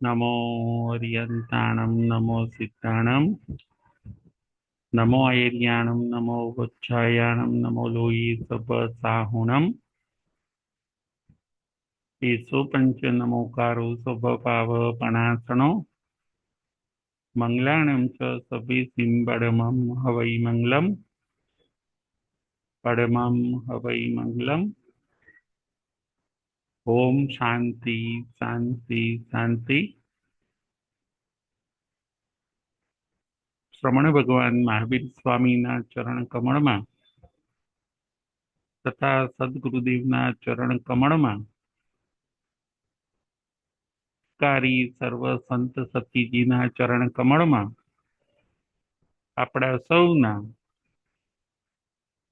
नमो अर्यन्ताणं नमो सिद्धाणं नमो ऐर्याणं नमो वृक्षायाणं नमो लोयि सपसाहुणम् एषो पञ्च नमोकारो स्वभावपणासनो मङ्गलानं च सभेसिं परमं हवै मङ्गलं परमं हवै मङ्गलम् ओम शांति शांति शांति। श्रमण भगवान महावीर स्वामीना चरण कमळમાં તથા સદગુરુદેવના ચરણ કમળમાં કારી સર્વ સંત સતીજીના ચરણ કમળમાં આપણા સૌના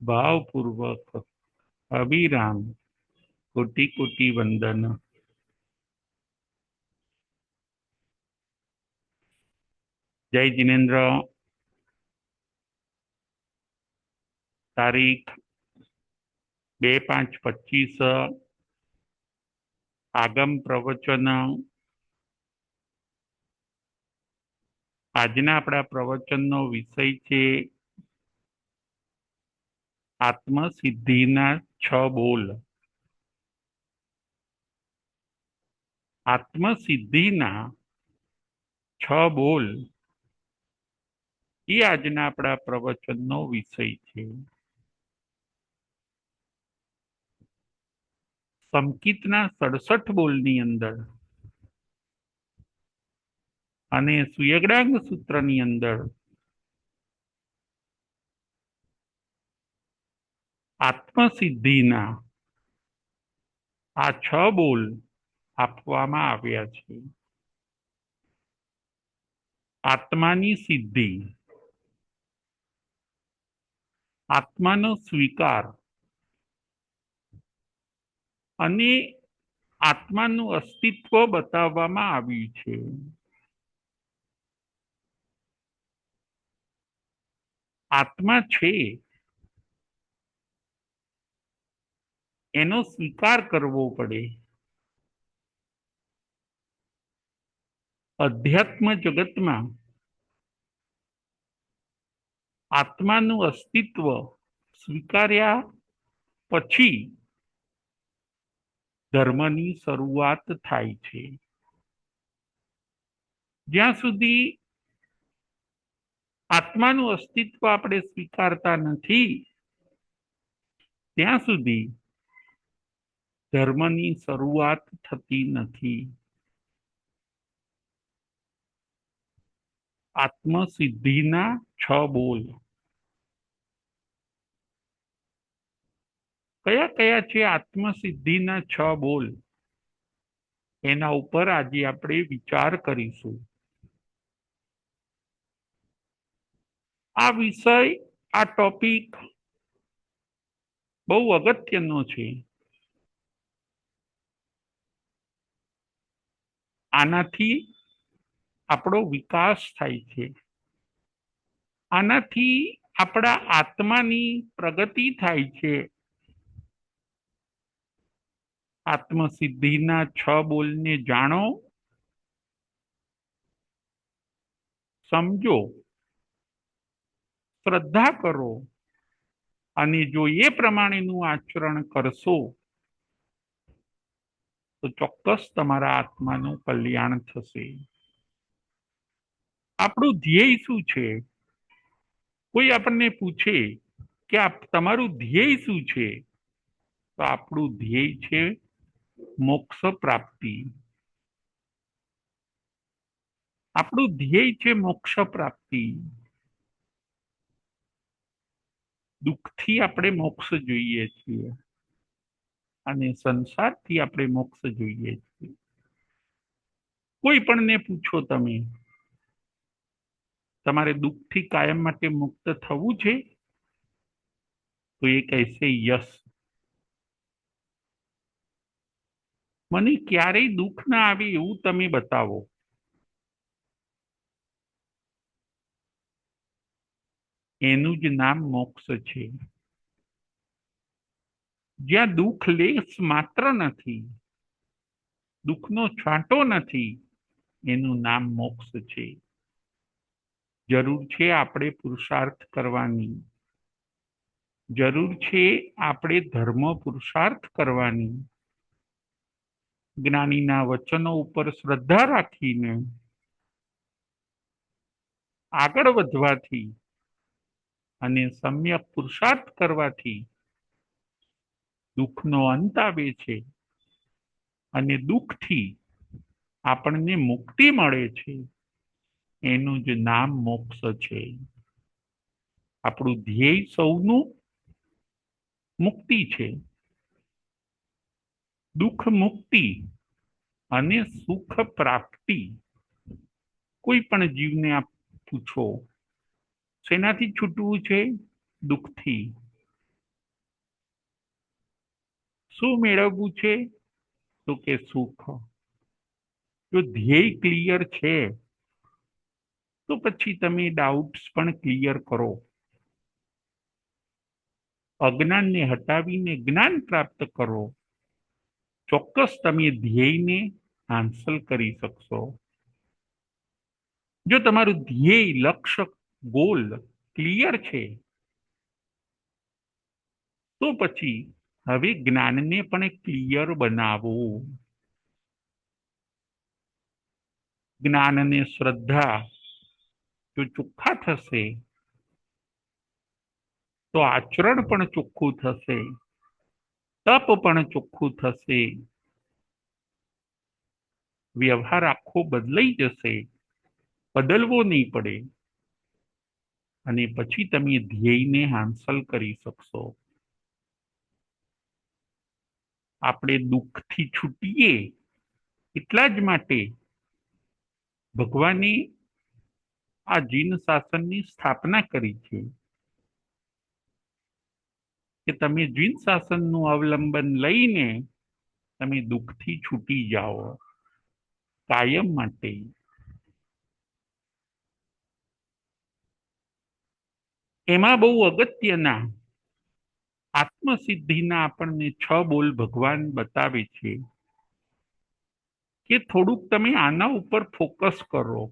ભાવપૂર્વક અવિરામ કોટી કોટી વંદન। જય જિનેન્દ્ર। તારીખ 2/5/25 આગમ પ્રવચન। આજના આપણા પ્રવચનનો વિષય છે આત્મસિદ્ધિના 6 બોલ। આત્મસિદ્ધિના 6 બોલ એ આજના આપણા પ્રવચનનો વિષય છે। સંકિતના 67 બોલની અંદર અને સુયગડાંગ સૂત્રની અંદર આત્મસિદ્ધિના આ 6 બોલ આપવામાં આવ્યા છે। આત્માની સિદ્ધિ, આત્માનો સ્વીકાર અને આત્માનું અસ્તિત્વ બતાવવામાં આવ્યું છે। આત્મા છે એનો સ્વીકાર કરવો પડે। અધ્યાત્મ જગતમાં આત્માનું અસ્તિત્વ સ્વીકાર્યા પછી ધર્મની શરૂઆત થાય છે। જ્યાં સુધી આત્માનું અસ્તિત્વ આપણે સ્વીકારતા નથી ત્યાં સુધી ધર્મની શરૂઆત થતી નથી। આત્મસિદ્ધિના 6 બોલ કયા કયા છે? આત્મસિદ્ધિના 6 બોલ એના ઉપર આજે આપણે વિચાર કરીશું। આ વિષય, આ ટોપિક બહુ અગત્યનો છે। આનાથી આપણો વિકાસ થાય છે, આનાથી આપણા આત્માની પ્રગતિ થાય છે। આત્મસિદ્ધિના 6 બોલને જાણો, સમજો, શ્રદ્ધા કરો અને જો એ પ્રમાણેનું આચરણ કરશો તો ચોક્કસ તમારા આત્માનું કલ્યાણ થશે। આપણું ધ્યેય શું છે? કોઈ આપણને પૂછે કે તમારું ધ્યેય શું છે, તો આપણું ધ્યેય છે મોક્ષ પ્રાપ્તિ। આપણું ધ્યેય છે મોક્ષ પ્રાપ્તિ। દુઃખથી આપણે મોક્ષ જોઈએ છીએ અને સંસારથી આપણે મોક્ષ જોઈએ છીએ। કોઈ પણને પૂછો તમે, તમારે દુઃખથી કાયમ માટે મુક્ત થવું છે? તો એ કહેશે યસ। મને ક્યારેય દુઃખ ના આવે એવું તમે બતાવો। એનું જ નામ મોક્ષ છે। જ્યાં દુઃખ લેશ માત્ર નથી, દુઃખનો છાંટો નથી, એનું નામ મોક્ષ છે. જરૂર છે આપણે પુરુષાર્થ કરવાની, જરૂર છે આપણે ધર્મ પુરુષાર્થ કરવાની, જ્ઞાનીના વચનો ઉપર શ્રદ્ધા રાખીને આગળ વધવાથી અને સમ્યક પુરુષાર્થ કરવાથી દુઃખનો અંત આવે છે અને દુઃખથી આપણને મુક્તિ મળે છે. એનું જ નામ મોક્ષ છે. આપણું ધ્યેય સૌનું મુક્તિ છે. દુઃખ મુક્તિ અને સુખ પ્રાપ્તિ. કોઈ પણ જીવને આપ પૂછો શેનાથી છૂટવું છે? દુઃખથી. શું મેળવવું છે? તો કે સુખ. જો ધ્યેય ક્લિયર છે તો પછી તમે ડાઉટ્સ પણ ક્લિયર કરો. અજ્ઞાનને હટાવીને જ્ઞાન પ્રાપ્ત કરો. ચોક્કસ તમે ધ્યેયને હાંસલ કરી શકશો. જો તમારું ધ્યેય, લક્ષ્ય, ગોલ ક્લિયર છે તો પછી હવે જ્ઞાનને પણ ક્લિયર બનાવો. જ્ઞાન અને શ્રદ્ધા જો ચોખ્ખા થશે તો આચરણ પણ ચોખ્ખું થશે, તપ પણ ચોખ્ખું થશે, વ્યવહાર આખો બદલાઈ જશે, બદલવો નહીં પડે અને પછી તમે ધ્યેયને હાંસલ કરી શકશો. આપણે દુઃખથી છૂટીએ એટલા જ માટે ભગવાને આ જીન શાસનની સ્થાપના કરી છે કે તમે જીન શાસનનું અવલંબન લઈને તમે દુઃખથી છૂટી જાઓ કાયમ માટે. એમાં બહુ અગત્યના આત્મસિદ્ધિના આપણને 6 બોલ ભગવાન બતાવે છે કે થોડુંક તમે આના ઉપર ફોકસ કરો.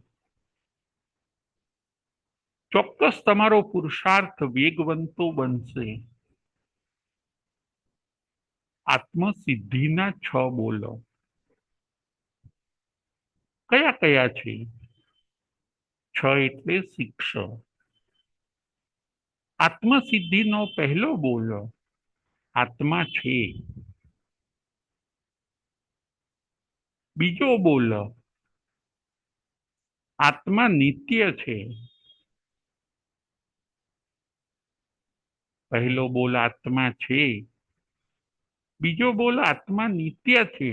ચોક્કસ તમારો પુરુષાર્થ વેગવંતો બનશે. આત્મસિદ્ધિના 6 બોલો કયા કયા છે? 6 એટલે શિક્ષ. આત્મસિદ્ધિનો પહેલો બોલ આત્મા છે. બીજો બોલ આત્મા નિત્ય છે. પહેલો બોલ આત્મા છે, બીજો બોલ આત્મા નિત્ય છે,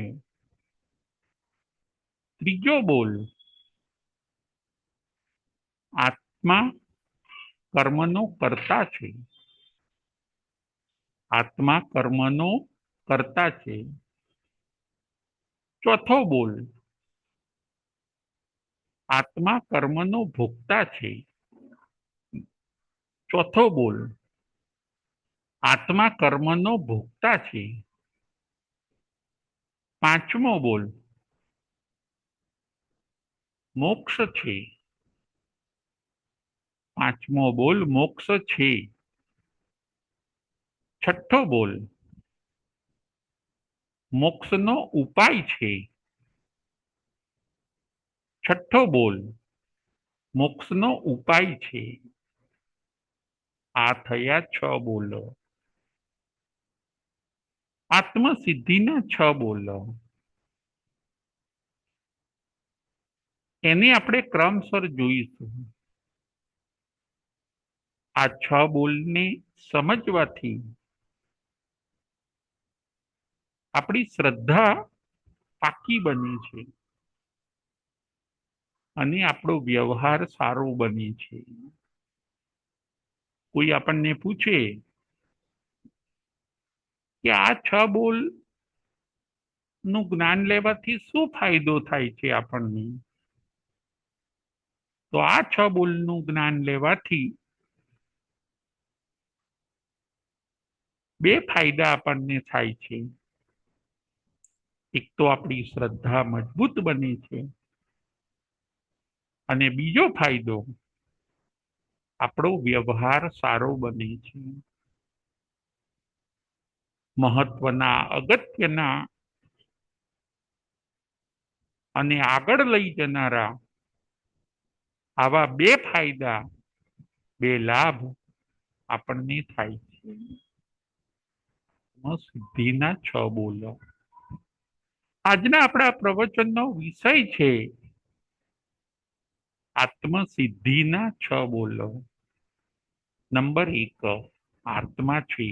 ત્રીજો બોલ આત્મા કર્મનો કર્તા છે. આત્મા કર્મનો કર્તા છે. ચોથો બોલ આત્મા કર્મનો ભોગતા છે. ચોથો બોલ આત્મા કર્મનો ભોગતા છે. પાંચમો બોલ મોક્ષ છે. પાંચમો બોલ મોક્ષ છે. છઠ્ઠો બોલ મોક્ષનો ઉપાય છે. છઠ્ઠો બોલ મોક્ષનો ઉપાય છે. આ થયા 6 બોલો. આત્મસિદ્ધિના 6 બોલો. એને આપણે ક્રમસર જોઈશું. આ 6 બોલને સમજવાથી આપણી શ્રદ્ધા પાકી બને છે અને આપણો વ્યવહાર સારો બને છે. કોઈ આપણને પૂછે કે આ 6 બોલ નું જ્ઞાન લેવાથી શું ફાયદો થાય છે આપણને, તો આ 6 બોલનું જ્ઞાન લેવાથી 2 ફાયદા આપણને થાય છે. એક તો આપણી શ્રદ્ધા મજબૂત બને છે અને બીજો ફાયદો, આપણો વ્યવહાર સારો બને છે. મહત્વના, અગત્યના અને આગળ લઈ જનારા આવા બે ફાયદા, બે લાભ આપણને થાય છે. સિદ્ધિના 6 બોલો. આજના આપણા પ્રવચનનો વિષય છે આત્મસિદ્ધિના 6 બોલો. નંબર 1, આત્મા છે.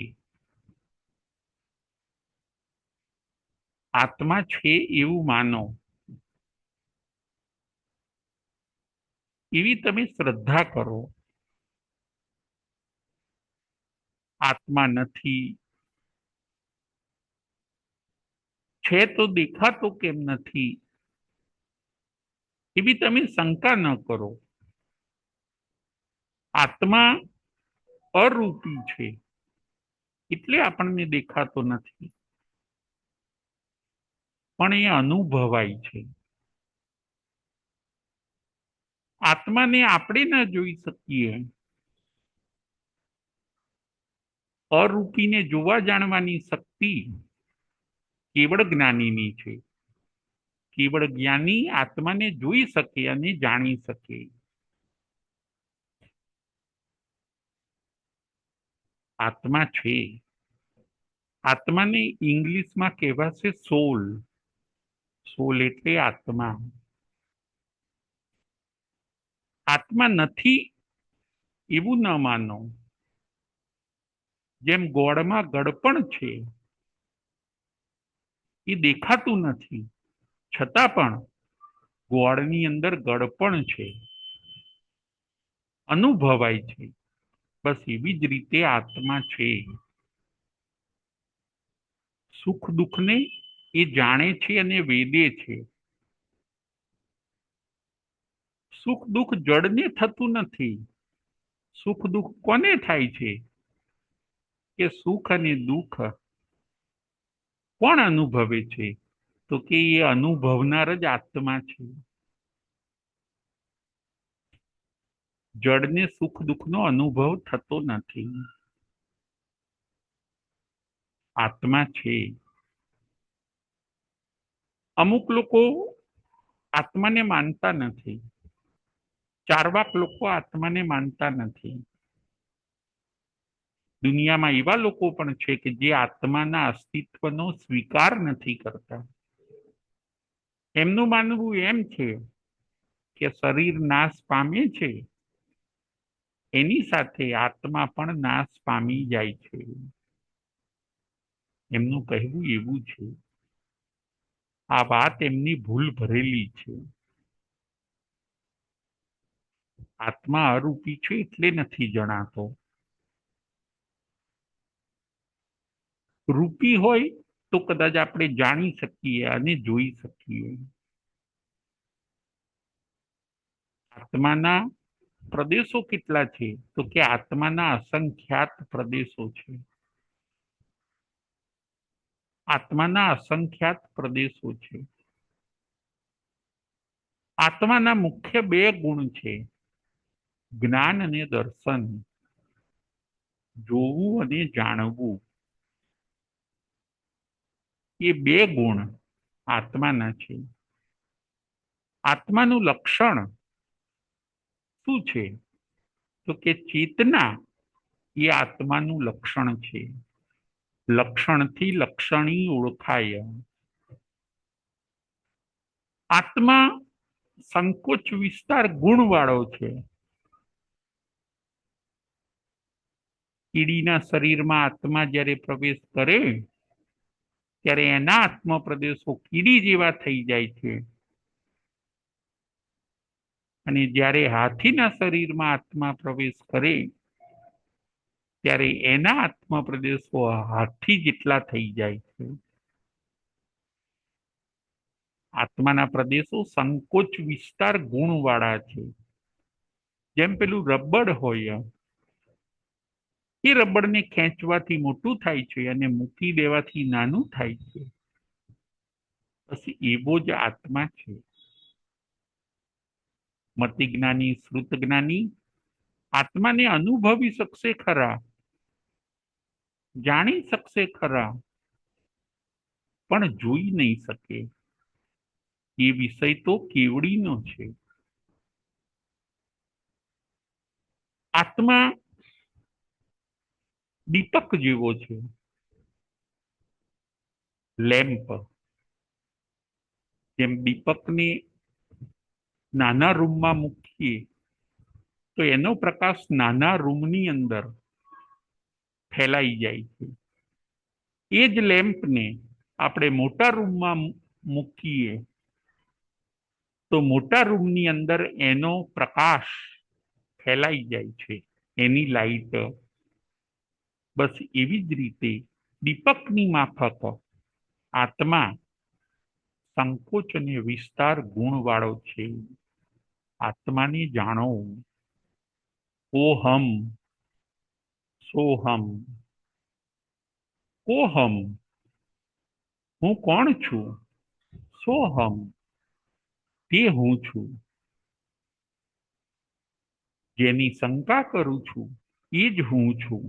આત્મા છે એવું માનો, એવી તમે શ્રદ્ધા કરો. આત્મા નથી, છે તો દેખાતો કેમ નથી, એવી તમે શંકા ન કરો. આત્મા અરૂપી છે, એટલે આપણને દેખાતો નથી, પણ એ અનુભવાય છે. આત્માને આપણે ન જોઈ શકીએ. અરૂપીને જોવા જાણવાની શક્તિ કેવળ જ્ઞાનીની છે. કેવળ જ્ઞાની આત્માને જોઈ શકે અને જાણી શકે. આત્મા છે. આત્માને ઇંગ્લિશમાં કહેવાશે સોલ. સોલ એટલે આત્મા. આત્મા નથી એવું ન માનો. જેમ ગોળમાં ગળપણ છે, એ દેખાતું નથી, છતાં પણ ગોળની અંદર ગળપણ છે, અનુભવાય છે. બસ એવી જ રીતે આત્મા છે. સુખ દુઃખને એ જાણે છે અને વેદે છે. સુખ દુઃખ જડને થતું નથી. સુખ દુઃખ કોને થાય છે? કે સુખ અને દુઃખ કોણ અનુભવે છે? તો કે એ અનુભવનાર જ આત્મા છે. જડને સુખ દુઃખનો અનુભવ થતો નથી. આત્મા છે. અમુક લોકો આત્માને માનતા નથી. ચાર્વાક લોકો આત્માને માનતા નથી. દુનિયામાં એવા લોકો પણ છે કે જે આત્માના અસ્તિત્વનો સ્વીકાર નથી કરતા. એમનું માનવું એમ છે કે શરીર નાશ પામે છે, એની સાથે આત્મા પણ નાશ પામી જાય છે. એમનું કહેવું એવું છે. આ વાત એમની ભૂલ ભરેલી છે. આત્મા અરૂપી છે એટલે નથી જણાતો. રૂપી હોય તો કદાચ આપણે જાણી શકીએ અને જોઈ શકીએ. આત્માના પ્રદેશો કેટલા છે? તો કે આત્માના અસંખ્યાત પ્રદેશો છે. આત્માના અસંખ્યાત પ્રદેશો છે. આત્માના મુખ્ય 2 ગુણ છે, જ્ઞાન અને દર્શન. જોવું અને જાણવું, એ 2 ગુણ આત્માના છે. આત્માનું લક્ષણ શું છે? તો કે ચેતના એ આત્માનું લક્ષણ છે. લક્ષણથી લક્ષણી ઓળખાય. આત્મા સંકોચ વિસ્તાર ગુણવાળો છે. કીડીના શરીરમાં આત્મા જ્યારે પ્રવેશ કરે ત્યારે એના આત્મ પ્રદેશો કીડી જેવા થઈ જાય છે, અને જ્યારે હાથીના શરીરમાં આત્મા પ્રવેશ કરે ત્યારે એના આત્મ પ્રદેશો હાથી જેટલા થઈ જાય છે. આત્માના પ્રદેશો સંકોચ વિસ્તાર ગુણવાળા છે. જેમ પેલું રબડ હોય, એ રબડને ખેંચવાથી મોટું થાય છે અને મૂકી દેવાથી નાનું થાય છે. બસ એવો જ આત્મા છે. મતિ જ્ઞાની, શ્રુત જ્ઞાની આત્માને અનુભવી શકશે ખરા, જાણી શકશે ખરા, પણ જોઈ નહીં શકે. એ વિષય તો કેવડીનો છે. આત્મા દીપક જેવો છે, લેમ્પ. જેમ દીપકને નાના રૂમમાં મૂકીએ તો એનો પ્રકાશ નાના રૂમની અંદર ફેલાઈ જાય છે. એ જ લેમ્પને આપણે મોટા રૂમમાં મૂકીએ તો મોટા રૂમની અંદર એનો પ્રકાશ ફેલાઈ જાય છે, એની લાઈટ. બસ એવી જ રીતે દીપકની માફક આત્મા સંકોચ અને વિસ્તાર ગુણવાળો છે. આત્માને જાણો. ઓહમ સોહમ. ઓહમ હું કોણ છું, સોહમ તે હું છું. જેની શંકા કરું છું એ જ હું છું.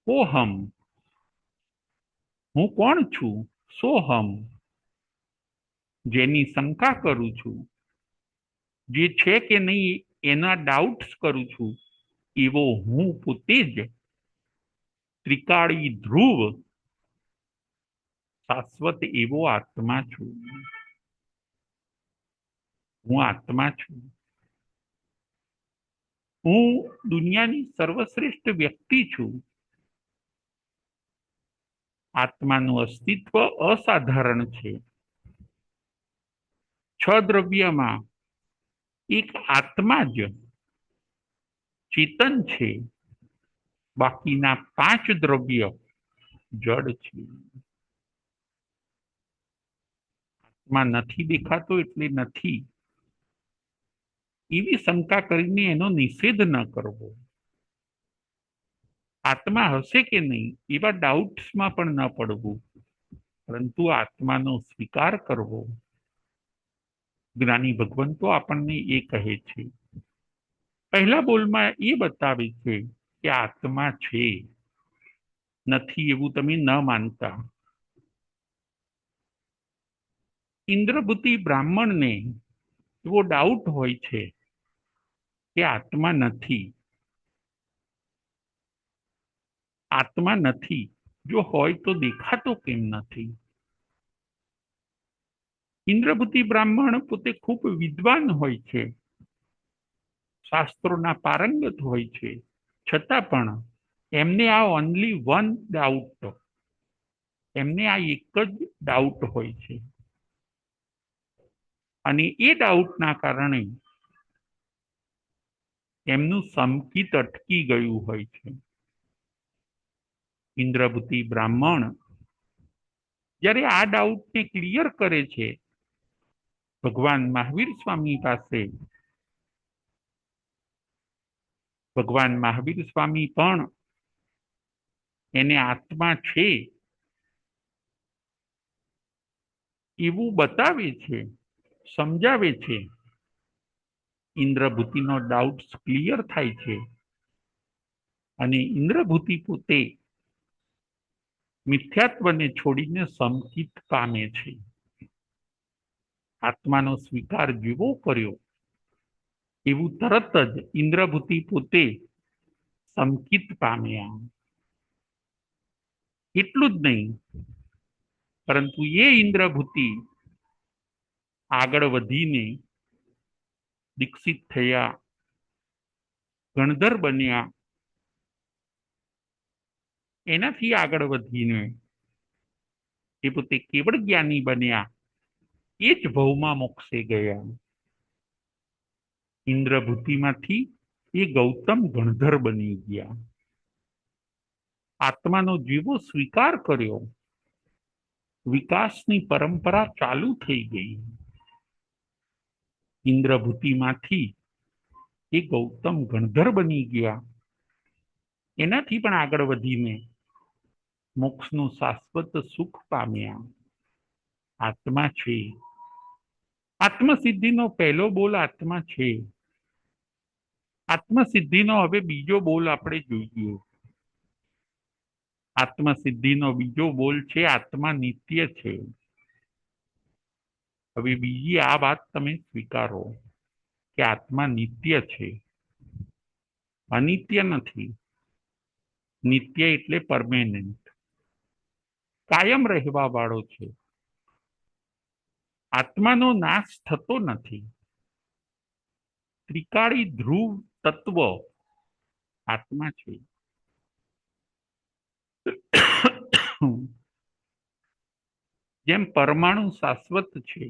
ઓહમ હું કોણ છું, સોહમ જેની શંકા કરું છું, જે છે કે નહીં એના ડાઉટ્સ કરું છું, એવો હું પોતે જ ત્રિકાળી ધ્રુવ શાશ્વત એવો આત્મા છું. હું આત્મા છું. હું દુનિયાની સર્વશ્રેષ્ઠ વ્યક્તિ છું. આત્માનું અસ્તિત્વ અસાધારણ છે. છ દ્રવ્યમાં એક આત્મા જ ચેતન છે, બાકીના પાંચ દ્રવ્ય જડ છે. આત્મા નથી દેખાતો એટલે નથી એવી શંકા કરીને એનો નિષેધ ન કરવો. આત્મા હશે કે નહીં એવા ડાઉટ્સમાં પણ ન પડવું, પરંતુ આત્માનો સ્વીકાર કરવો. જ્ઞાની ભગવંતો આપણને એ કહે છે. પહેલા બોલમાં એ બતાવે છે કે આત્મા છે, નથી એવું તમે ન માનતા. ઇન્દ્રભૂતિ બ્રાહ્મણને એવો ડાઉટ હોય છે કે આત્મા નથી. આત્મા નથી, જો હોય તો દેખાતો કેમ નથી? ઇન્દ્રભૂતિ બ્રાહ્મણ પોતે ખૂબ વિદ્વાન હોય છે, શાસ્ત્રોના પારંગત હોય છે, છતાં પણ એમને આ ઓનલી વન ડાઉટ, એમને આ એક જ ડાઉટ હોય છે. અને એ ડાઉટના કારણે એમનું સમકિત અટકી ગયું હોય છે. ઇન્દ્રભૂતિ બ્રાહ્મણ જ્યારે આ ડાઉટને ક્લિયર કરે છે ભગવાન મહાવીર સ્વામી પાસે, ભગવાન મહાવીર સ્વામી પણ એને આત્મા છે એવું બતાવે છે, સમજાવે છે. ઇન્દ્રભૂતિનો ડાઉટ ક્લિયર થાય છે અને ઇન્દ્રભૂતિ પોતે મિથ્યાત્વને છોડીને સમકિત પામે છે. આત્માનો સ્વીકાર જેવો કર્યો એવું તરત જ ઇન્દ્રભૂતિ પોતે સમકિત પામ્યા. એટલું જ નહીં, પરંતુ એ ઇન્દ્રભૂતિ આગળ વધીને દીક્ષિત થયા, ગણધર બન્યા. એનાથી આગળ વધીને એ પોતે કેવળ જ્ઞાની બન્યા, એ જ ભવમાં મોક્ષે ગયા. ઇન્દ્રભૂતિમાંથી એ ગૌતમ ગણધર બની ગયા. આત્માનો જેવો સ્વીકાર કર્યો, વિકાસની પરંપરા ચાલુ થઈ ગઈ. ઇન્દ્રભૂતિમાંથી એ ગૌતમ ગણધર બની ગયા. એનાથી પણ આગળ વધીને મોક્ષનું શાશ્વત સુખ પામ્યા. આત્મા છે આત્મસિદ્ધિનો પહેલો બોલ આત્મા છે. આત્મસિદ્ધિનો હવે બીજો બોલ આપણે જોઈએ. આત્મસિદ્ધિનો બીજો બોલ છે આત્મા નિત્ય છે. હવે બીજી આ વાત તમે સ્વીકારો કે આત્મા નિત્ય છે, અનિત્ય નથી. નિત્ય એટલે પરમેનન્ટ, કાયમ રહેવા વાળો છે. આત્માનો નાશ થતો નથી. ત્રિકાળી ધ્રુવ તત્વ આત્મા છે. જેમ પરમાણુ શાશ્વત છે,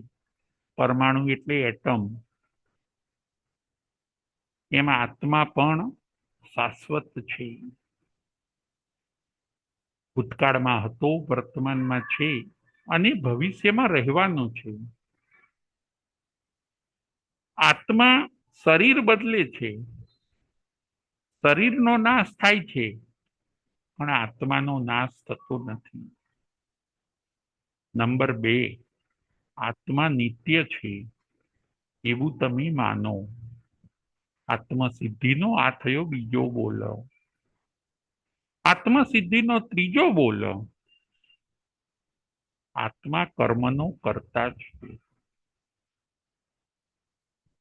પરમાણુ એટલે એટમ, એમાં આત્મા પણ શાશ્વત છે. ભૂતકાળમાં હતો, વર્તમાનમાં છે અને ભવિષ્યમાં રહેવાનો છે. આત્મા શરીર બદલે છે, શરીરનો નાશ થાય છે, પણ આત્માનો નાશ થતો નથી. નંબર 2, આત્મા નિત્ય છે એવું તમે માનો. આત્મસિદ્ધિનો આ થયો બીજો બોલ. આત્મસિદ્ધિનો ત્રીજો બોલ, આત્મા કર્મનો કર્તા છે.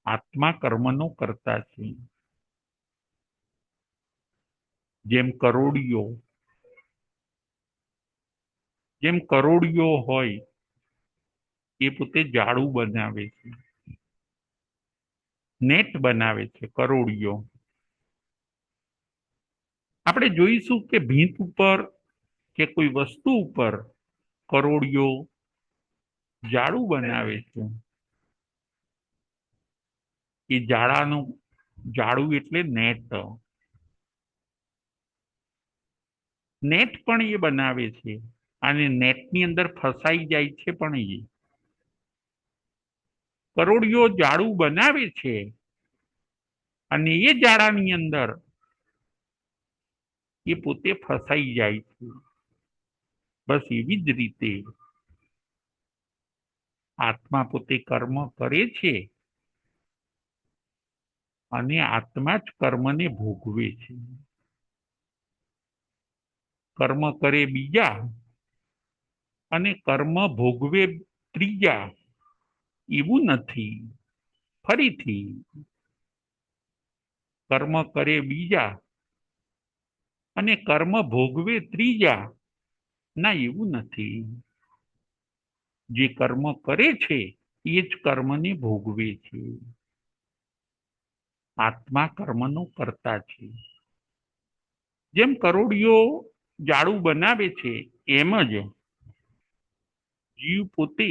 આત્મા કર્મનો કર્તા છે. જેમ કરોડિયો હોય એ પોતે જાળું બનાવે છે, નેટ બનાવે છે કરોડિયો. આપણે જોઈશું કે ભીંત ઉપર કે કોઈ વસ્તુ ઉપર કરોડિયો જાળું બનાવે છે. એ જાળું એટલે નેટ. નેટ પણ એ બનાવે છે અને નેટની અંદર ફસાઈ જાય છે. પણ એ કરોડિયો જાળું બનાવે છે અને એ જાળાની અંદર એ પોતે ફસાઈ જાય છે. બસ એવી જ રીતે આત્મા પોતે કર્મ કરે છે અને આત્મા જ કર્મને ભોગવે છે. કર્મ કરે બીજા અને કર્મ ભોગવે ત્રીજા એવું નથી. ફરીથી, કર્મ કરે બીજા અને કર્મ ભોગવે ત્રીજા, ના એવું નથી. જે કર્મ કરે છે એ જ કર્મને ભોગવે છે. આત્મા કર્મનો કર્તા છે. જેમ કરોડિયો જાળું બનાવે છે એમ જ જીવ પોતે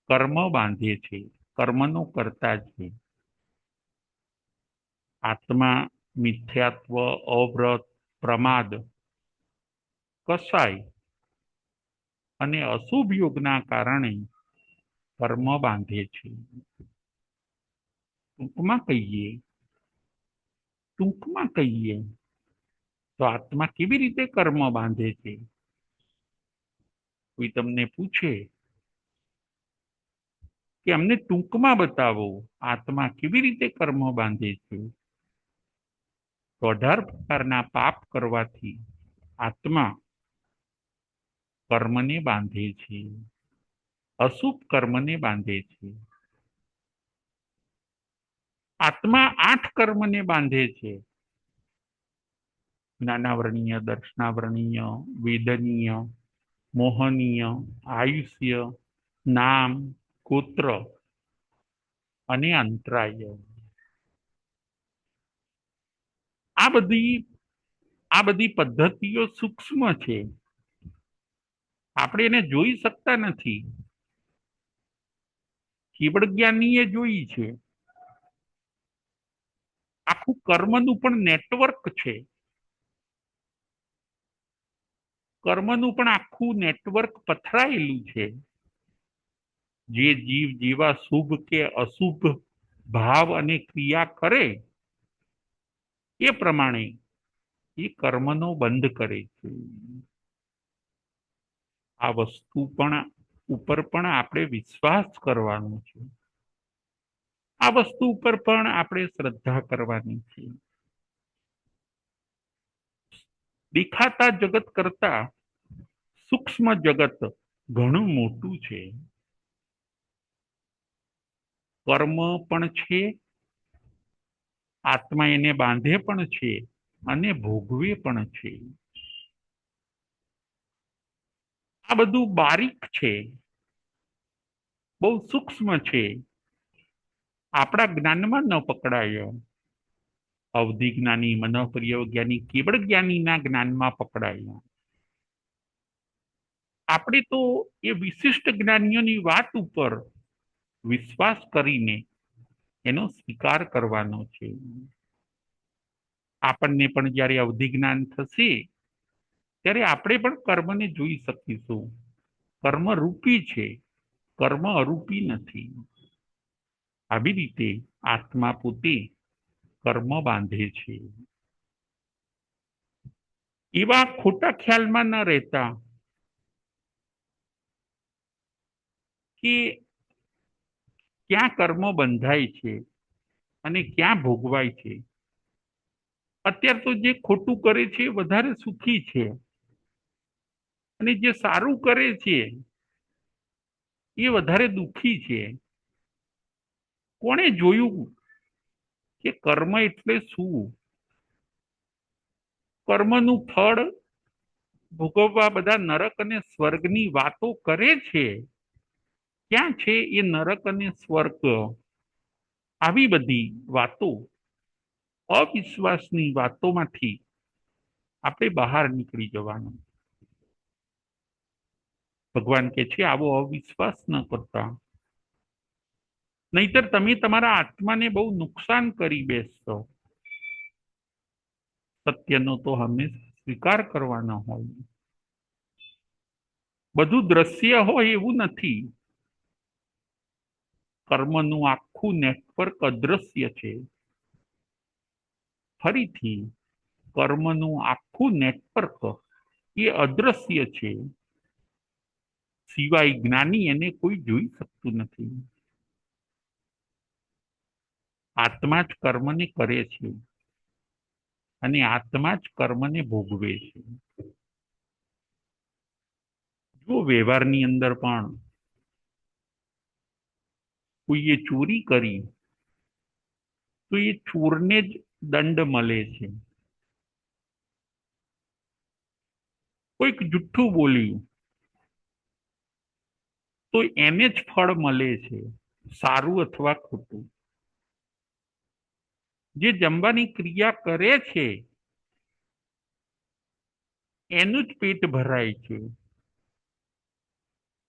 કર્મ બાંધે છે, કર્મનો કર્તા છે. આત્મા મિથ્યાત્વ, અવ્રત, પ્રમાદ, કસાય અને અશુભ યોગના કારણે કર્મ બાંધે છે. ટૂંકમાં કહીએ તો આત્મા કેવી રીતે કર્મ બાંધે છે? કોઈ તમને પૂછે કે અમને ટૂંકમાં બતાવો, આત્મા કેવી રીતે કર્મ બાંધે છે? તો 18 પ્રકારના પાપ કરવાથી આત્મા કર્મને બાંધે છે, અશુભ કર્મને બાંધે છે. આત્મા 8 કર્મને બાંધે છે. જ્ઞાનાવરણીય, દર્શનાવરણીય, વેદનીય, મોહનીય, આયુષ્ય, નામ, ગોત્ર અને અંતરાય. આ બધી પદ્ધતિઓ સૂક્ષ્મ છે, આપણે એને જોઈ શકતા નથી. કેવળ જ્ઞાનીએ જોઈ છે. આખું કર્મનું પણ નેટવર્ક છે. કર્મનું પણ આખું નેટવર્ક પથરાયેલું છે. જે જીવ જેવા શુભ કે અશુભ ભાવ અને ક્રિયા કરે એ પ્રમાણે એ કર્મનો બંધ કરે છે. આ વસ્તુ પણ ઉપર પણ આપણે વિશ્વાસ કરવાનો છે, આ વસ્તુ ઉપર પણ આપણે શ્રદ્ધા કરવાની છે. દેખાતા જગત કરતા સૂક્ષ્મ જગત ઘણું મોટું છે. કર્મ પણ છે, આત્મા એને બાંધે પણ છે અને ભોગવે પણ છે. આ બધું બારીક છે, બહુ સૂક્ષ્મ છે, આપણા જ્ઞાનમાં ન પકડાય. અવધિ જ્ઞાની, મનોપ્રિય જ્ઞાની, કેવળ જ્ઞાનીના જ્ઞાનમાં પકડાય. આપણે તો એ વિશિષ્ટ જ્ઞાનીઓની વાત ઉપર વિશ્વાસ કરીને એનો સ્વીકાર કરવાનો છે. આપણને પણ જ્યારે અવધિ જ્ઞાન થશે ત્યારે આપણે પણ કર્મને જોઈ શકીશું. કર્મ રૂપી છે, કર્મ અરૂપી નથી. આવી રીતે આત્મા પોતે કર્મ બાંધે છે. એવા ખોટા ખ્યાલમાં ન રહેતા કે ક્યાં કર્મ બંધાય છે અને ક્યાં ભોગવાય છે. અત્યાર તો જે ખોટું કરે છે એ વધારે સુખી છે અને જે સારું કરે છે એ વધારે દુઃખી છે. કોણે જોયું કે કર્મ એટલે શું? કર્મનું ફળ ભોગવવા બધા નરક અને સ્વર્ગની વાતો કરે છે. ક્યાં છે એ નરક અને સ્વર્ગ? આવી બધી વાતો, અવિશ્વાસની વાતોમાંથી આપણે બહાર નીકળી જવાનું. ભગવાન કહે છે આવો અવિશ્વાસ ન કરતા, નહીતર તમે તમારા આત્માને બહુ નુકસાન કરી બેસશો. સત્યનો તો હંમેશા સ્વીકાર કરવાનો હોય. બધું દ્રશ્ય હોય એવું નથી. કર્મનું આખું નેટવર્ક અદ્રશ્ય છે. ફરીથી, કર્મનું આખું નેટવર્ક એ અદ્રશ્ય છે. સિવાય જ્ઞાની એને કોઈ જોઈ શકતું નથી. આત્મા જ કર્મને કરે છે અને આત્મા જ કર્મને ભોગવે છે. જો વ્યવહારની અંદર પણ કોઈએ ચોરી કરી તો એ ચોરને જ દંડ મળે છે. કોઈક જુઠ્ઠું બોલ્યું તો એને જ ફળ મળે છે, સારું અથવા ખોટું. જે જમવાની ક્રિયા કરે છે એનું જ પેટ ભરાય છે.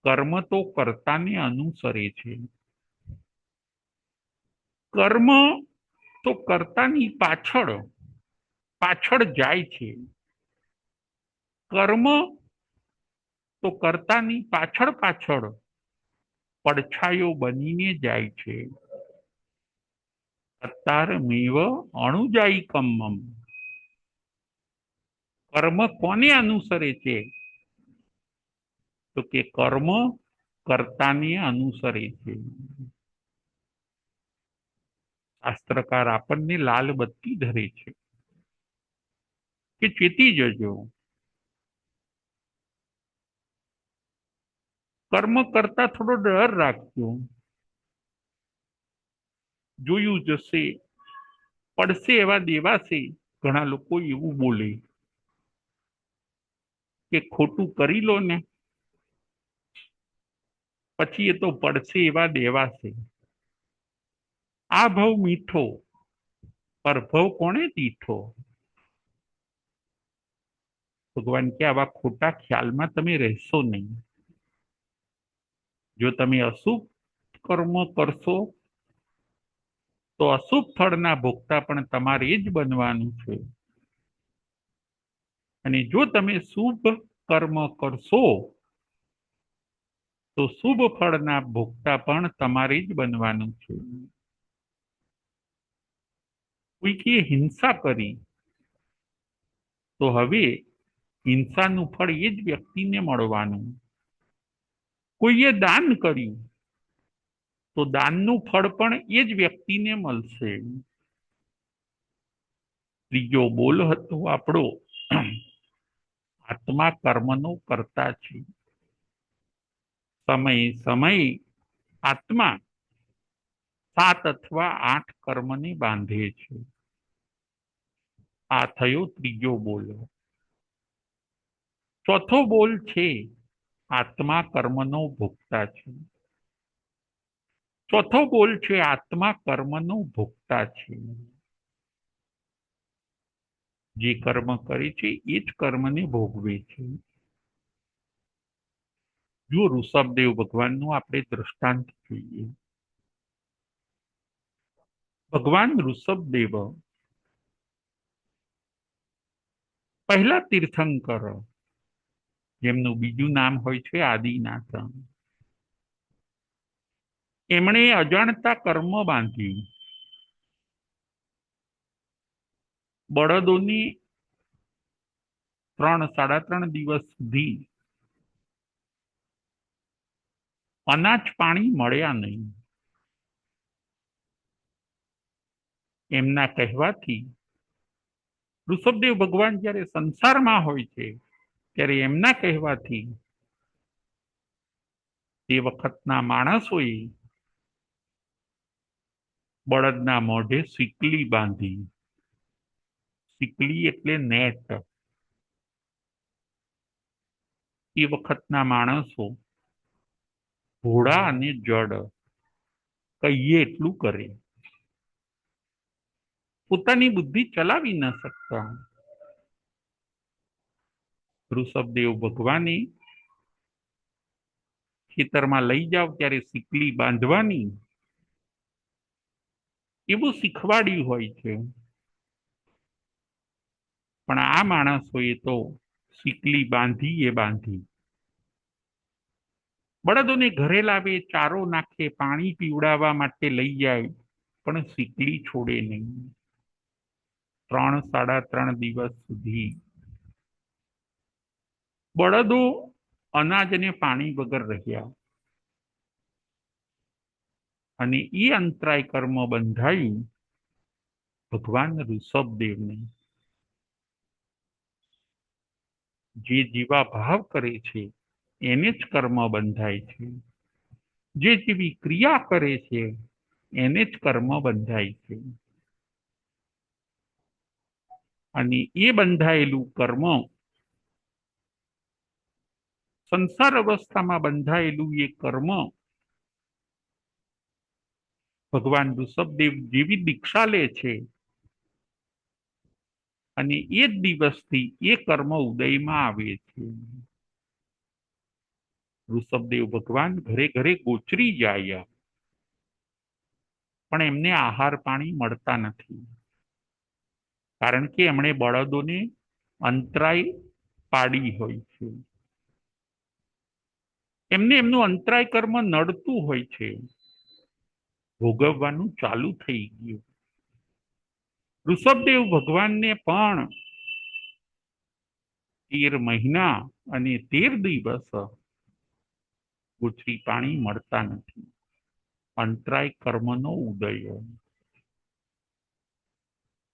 કર્મ તો કર્તાને અનુસરે છે. કર્મ તો કર્તાની પાછળ પાછળ જાય છે. કર્મ તો કર્તાની પાછળ પાછળ પડછાયો બનીને જાય છે. કર્તારમેવ અણુજાયિકમ્મમ. કર્મ કોને અનુસરે છે? તો કે કર્મ કર્તાને અનુસરે છે. શાસ્ત્રકાર આપણને લાલ બત્તી ધરે છે કે ચેતી જજો. કર્મ કરતા થોડો ડર રાખજો. જોયું જશે, પડશે એવા દેવાશે. ઘણા લોકો એવું બોલે કે ખોટું કરી લો ને પછી એ તો પડશે એવા દેવાશે. આ ભવ મીઠો, પરભવ કોણે દીઠો? ભગવાન કે આવા ખોટા ખ્યાલમાં તમે રહેશો નહીં. જો તમે અશુભ કર્મ કરશો તો અશુભ ફળના ભોગતા પણ તમારે જ બનવાનું છે. અને જો તમે શુભ કર્મ કરશો તો શુભ ફળના ભોગતા પણ તમારે જ બનવાનું છે. કોઈકે હિંસા કરી તો હવે હિંસાનું ફળ એ જ વ્યક્તિને મળવાનું. કોઈએ દાન કર્યું તો દાનનું ફળ પણ એ જ વ્યક્તિને મળશે. ત્રીજો બોલ હતો આપણો, આત્મા કર્મનો કરતા છે. સમય સમય આત્મા 7 અથવા 8 કર્મને બાંધે છે. આ થયો ત્રીજો બોલ. ચોથો બોલ છે આત્મા કર્મનો ભોગતા છે. ચોથો બોલ છે આત્મા કર્મનો ભોગતા છે. જે કર્મ કરે છે એ જ કર્મને ભોગવે છે. જો ઋષભદેવ ભગવાનનું આપણે દ્રષ્ટાંત જોઈએ. ભગવાન ઋષભદેવ પહેલા તીર્થંકર, જેમનું બીજું નામ હોય છે આદિનાથ, એમણે અજાણતા કર્મ બાંધી બળદોની 3 સાડા 3 દિવસ સુધી અનાજ પાણી મળ્યા નહીં. એમના કહેવાથી ઋષભદેવ ભગવાન જ્યારે સંસારમાં હોય છે ત્યારે એમના કહેવાથી તે વખતના માણસોએ બળદના મોઢે સિકલી બાંધી. સિકલી એટલે નેટ. એ વખતના માણસો ઘોડા અને જડ કહીએ એટલું કરે, પોતાની બુદ્ધિ ચલાવી ન શકતા. ઋષભદેવ ભગવાને ખેતરમાં લઈ જાવ ત્યારે સિકલી બાંધવાની એવું શીખવાડ્યું હોય છે. પણ આ માણસોએ તો સિકલી બાંધી એ બાંધી. બળદોને ઘરે લાવે, ચારો નાખે, પાણી પીવડાવવા માટે લઈ જાય, પણ સિકલી છોડે નહીં. 3 સાડા 3 દિવસ સુધી બળદો અનાજ અને પાણી વગર રહ્યા અને એ અંતરાય કર્મ બંધાયું ભગવાન ઋષભદેવને. જે જીવા ભાવ કરે છે એને જ કર્મ બંધાય છે. જે જેવી ક્રિયા કરે છે એને જ કર્મ બંધાય છે. અને એ બંધાયેલું કર્મ, સંસાર અવસ્થામાં બંધાયેલું એ કર્મ ભગવાન ઋષભદેવ જેવી દીક્ષા લે છે અને એ જ દિવસથી એ કર્મ ઉદયમાં આવે છે. ઋષભદેવ ભગવાન ઘરે ઘરે ગોચરી જાય, પણ એમને આહાર પાણી મળતા નથી. કારણ કે એમણે બળદોને અંતરાય પાડી હોય છે. એમને એમનું અંતરાય કર્મ નડતું હોય છે, ભોગવવાનું ચાલુ થઈ ગયું. ઋષભદેવ ભગવાનને પણ 13 મહિના અને 13 દિવસ ગોચરી પાણી મળતા નથી. અંતરાય કર્મનો ઉદય.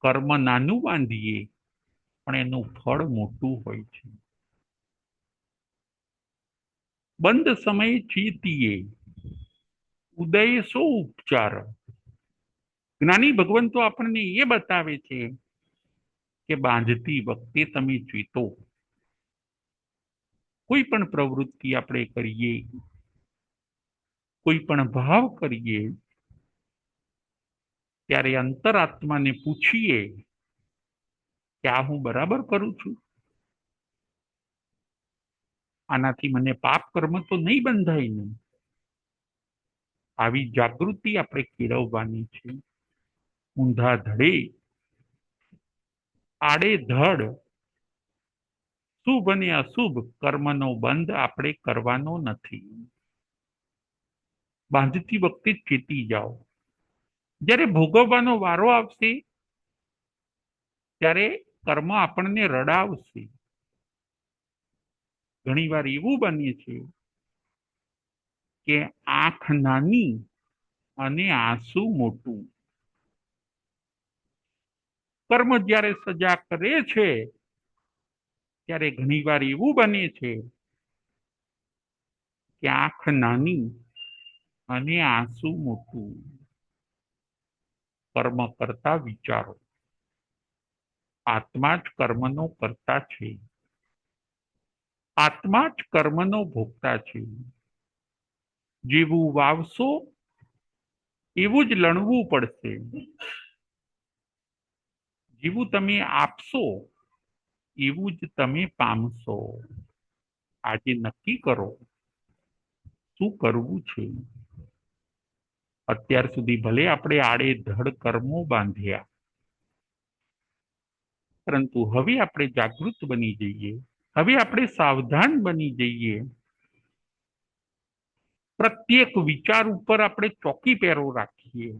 કર્મ નાનું બાંધીએ પણ એનું ફળ મોટું હોય છે. બંધ સમય ચેતીએ, ઉદય સો ઉપચાર. જ્ઞાની ભગવંતો આપણને એ બતાવે છે કે બાંધતી વખતે તમે ચેતો. કોઈ પણ પ્રવૃત્તિ આપણે કરીએ, કોઈ પણ ભાવ કરીએ, ત્યારે અંતરાત્માને પૂછીએ કે આ હું બરાબર કરું છું? આનાથી મને પાપ કર્મ તો નહીં બંધાય ને? આવી જાગૃતિ આપણે કેળવવાની છે. ઊંધા ધડે આડેધડ શુભ અને અશુભ કર્મનો બંધ આપણે કરવાનો નથી. બાંધતી વખતે ચેતી જાઓ. જ્યારે ભોગવવાનો વારો આવશે ત્યારે કર્મ આપણને રડાવશે. ઘણીવાર એવું બને છે કે આંખ નાની અને આંસુ મોટું. કર્મ જ્યારે સજા કરે છે ત્યારે ઘણીવાર એવું બને છે કે આંખ નાની અને આંસુ મોટું. કર્મ કરતા વિચારો. આત્મા જ કર્મનો કરતા છે. આત્મા જ કર્મનો ભોગતા છે. જેવું વાવશો એવું જ લણવું પડશે. જેવું તમે આપશો એવું જ તમે પામશો. આજે નક્કી કરો શું કરવું છે. અત્યાર સુધી ભલે આપણે આડેધડ કર્મો બાંધ્યા, પરંતુ હવે આપણે જાગૃત બની જઈએ. હવે આપણે સાવધાન બની જઈએ. પ્રત્યેક વિચાર ઉપર આપણે ચોકી પહેરો રાખીએ.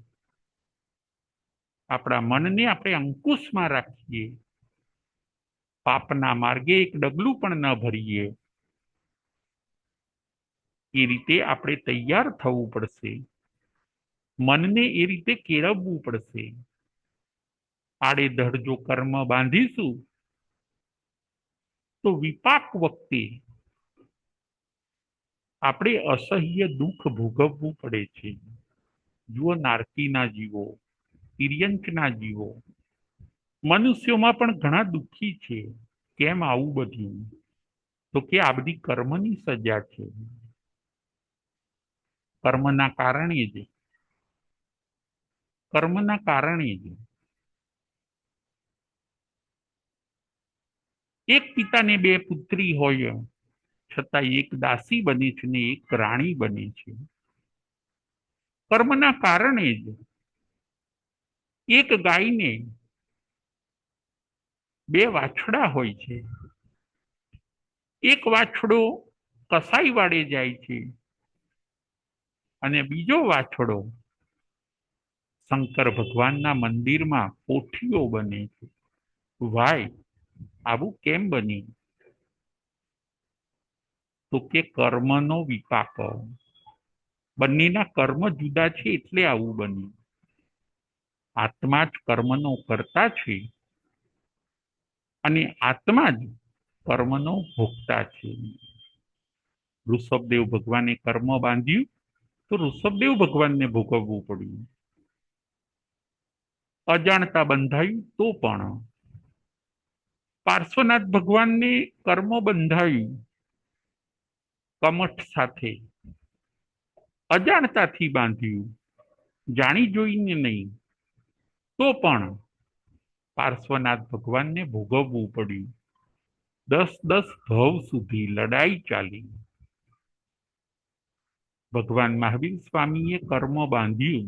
આપણા મનને આપણે અંકુશમાં રાખીએ. પાપના માર્ગે એક ડગલું પણ ન ભરીએ. એ રીતે આપણે તૈયાર થવું પડશે. મનને એ રીતે કેળવવું પડશે. આડેધડ જો કર્મ બાંધીશું તો વિપાક વખતે આપણે અસહ્ય દુઃખ ભોગવવું પડે છે. જુઓ નારકીના જીવો, તિર્યંકના જીવો, મનુષ્યોમાં પણ ઘણા દુઃખી છે. કેમ આવું બધું? તો કે આ બધી કર્મની સજા છે. કર્મના કારણે જ કર્મના કારણે જ એક પિતાને બે પુત્રી હોય છતાં એક દાસી બને છે ને એક રાણી બને છે. કર્મના કારણે જ એક ગાયને બે વાછડા હોય છે. એક વાછડો કસાઈ વાડે જાય છે અને બીજો વાછડો શંકર ભગવાનના મંદિરમાં પોઠીઓ બને છે. ભાઈ આવું કેમ બની? તો કે કર્મનો વિપાક. બંનેના કર્મ જુદા છે એટલે આવું બન્યું. આત્મા જ કર્મનો કરતા છે અને આત્મા જ કર્મનો ભોગતા છે. ઋષભદેવ ભગવાને કર્મ બાંધ્યું તો ઋષભદેવ ભગવાનને ભોગવવું પડ્યું. અજાણતા બંધાયું તો પણ પાર્શ્વનાથ ભગવાનને કર્મ બંધાયું કમઠ સાથે. અજાણતાથી બાંધ્યું, જાણી જોઈને નહીં, તો પણ પાર્શ્વનાથ ભગવાનને ભોગવવું પડ્યું. 10-10 ભવ સુધી લડાઈ ચાલી. ભગવાન મહાવીર સ્વામીએ કર્મ બાંધ્યું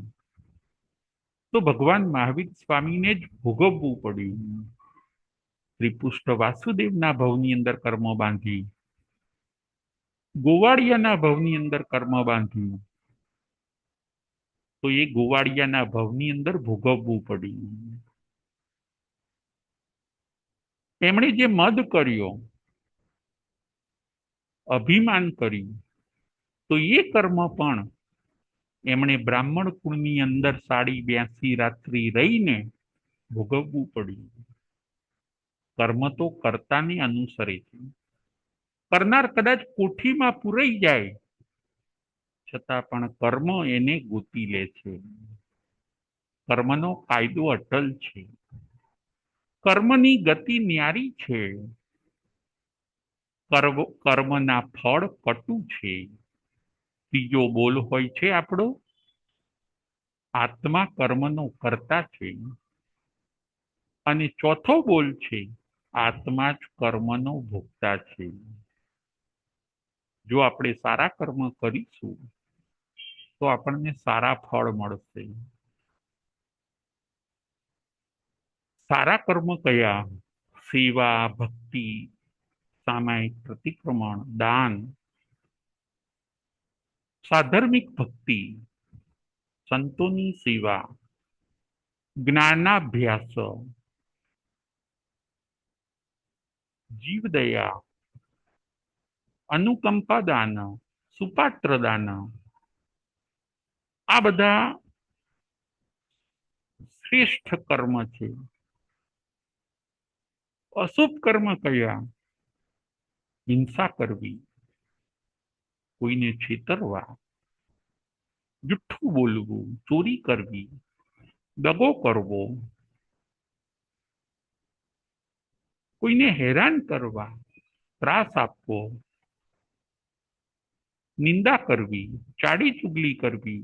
તો ભગવાન મહાવીર સ્વામીને જ ભોગવવું પડ્યું. શ્રીકૃષ્ણ વાસુદેવના ભવની અંદર કર્મ બાંધી, ગોવાળિયાના ભવની અંદર કર્મ બાંધ્યું તો એ ગોવાળિયાના ભવની અંદર ભોગવવું પડ્યું. એમણે જે મદ કર્યો, અભિમાન કર્યું, તો એ કર્મ પણ એમણે બ્રાહ્મણ કુળની અંદર 82 રાત્રિ રહીને ભોગવવું પડ્યું. કર્મ તો કર્તાને અનુસરે છે. કરનાર કદાચ કોઠીમાં પુરાઈ જાય છતાં પણ કર્મ એને ગોતી લે છે. કર્મનો કાયદો અટલ છે. કર્મની ગતિ ન્યારી છે. કર્મના ફળ કટુ છે. ત્રીજો બોલ હોય છે આપણો, આત્મા કર્મનો કરતા છે. અને ચોથો બોલ છે, આત્મા જ કર્મનો ભોગતા છે. જો આપણે સારા કર્મ કરીશું તો આપણને સારા ફળ મળશે. સારા કર્મ કયા? સેવા, ભક્તિ, સામાયિક પ્રતિક્રમણ, દાન, સાધર્મિક ભક્તિ, સંતોની સેવા, જ્ઞાનાભ્યાસ, જીવદયા, અનુકંપા દાન, સુપાત્ર દાન, આ બધા શ્રેષ્ઠ કર્મ છે. અશુભ કર્મ કયા? હિંસા કરવી, કોઈને છેતરવા, જુઠ્ઠું બોલવું, ચોરી કરવી, દગો કરવો, કોઈને હેરાન કરવા, ત્રાસ આપવો, નિંદા કરવી, ચાડી ચુગલી કરવી,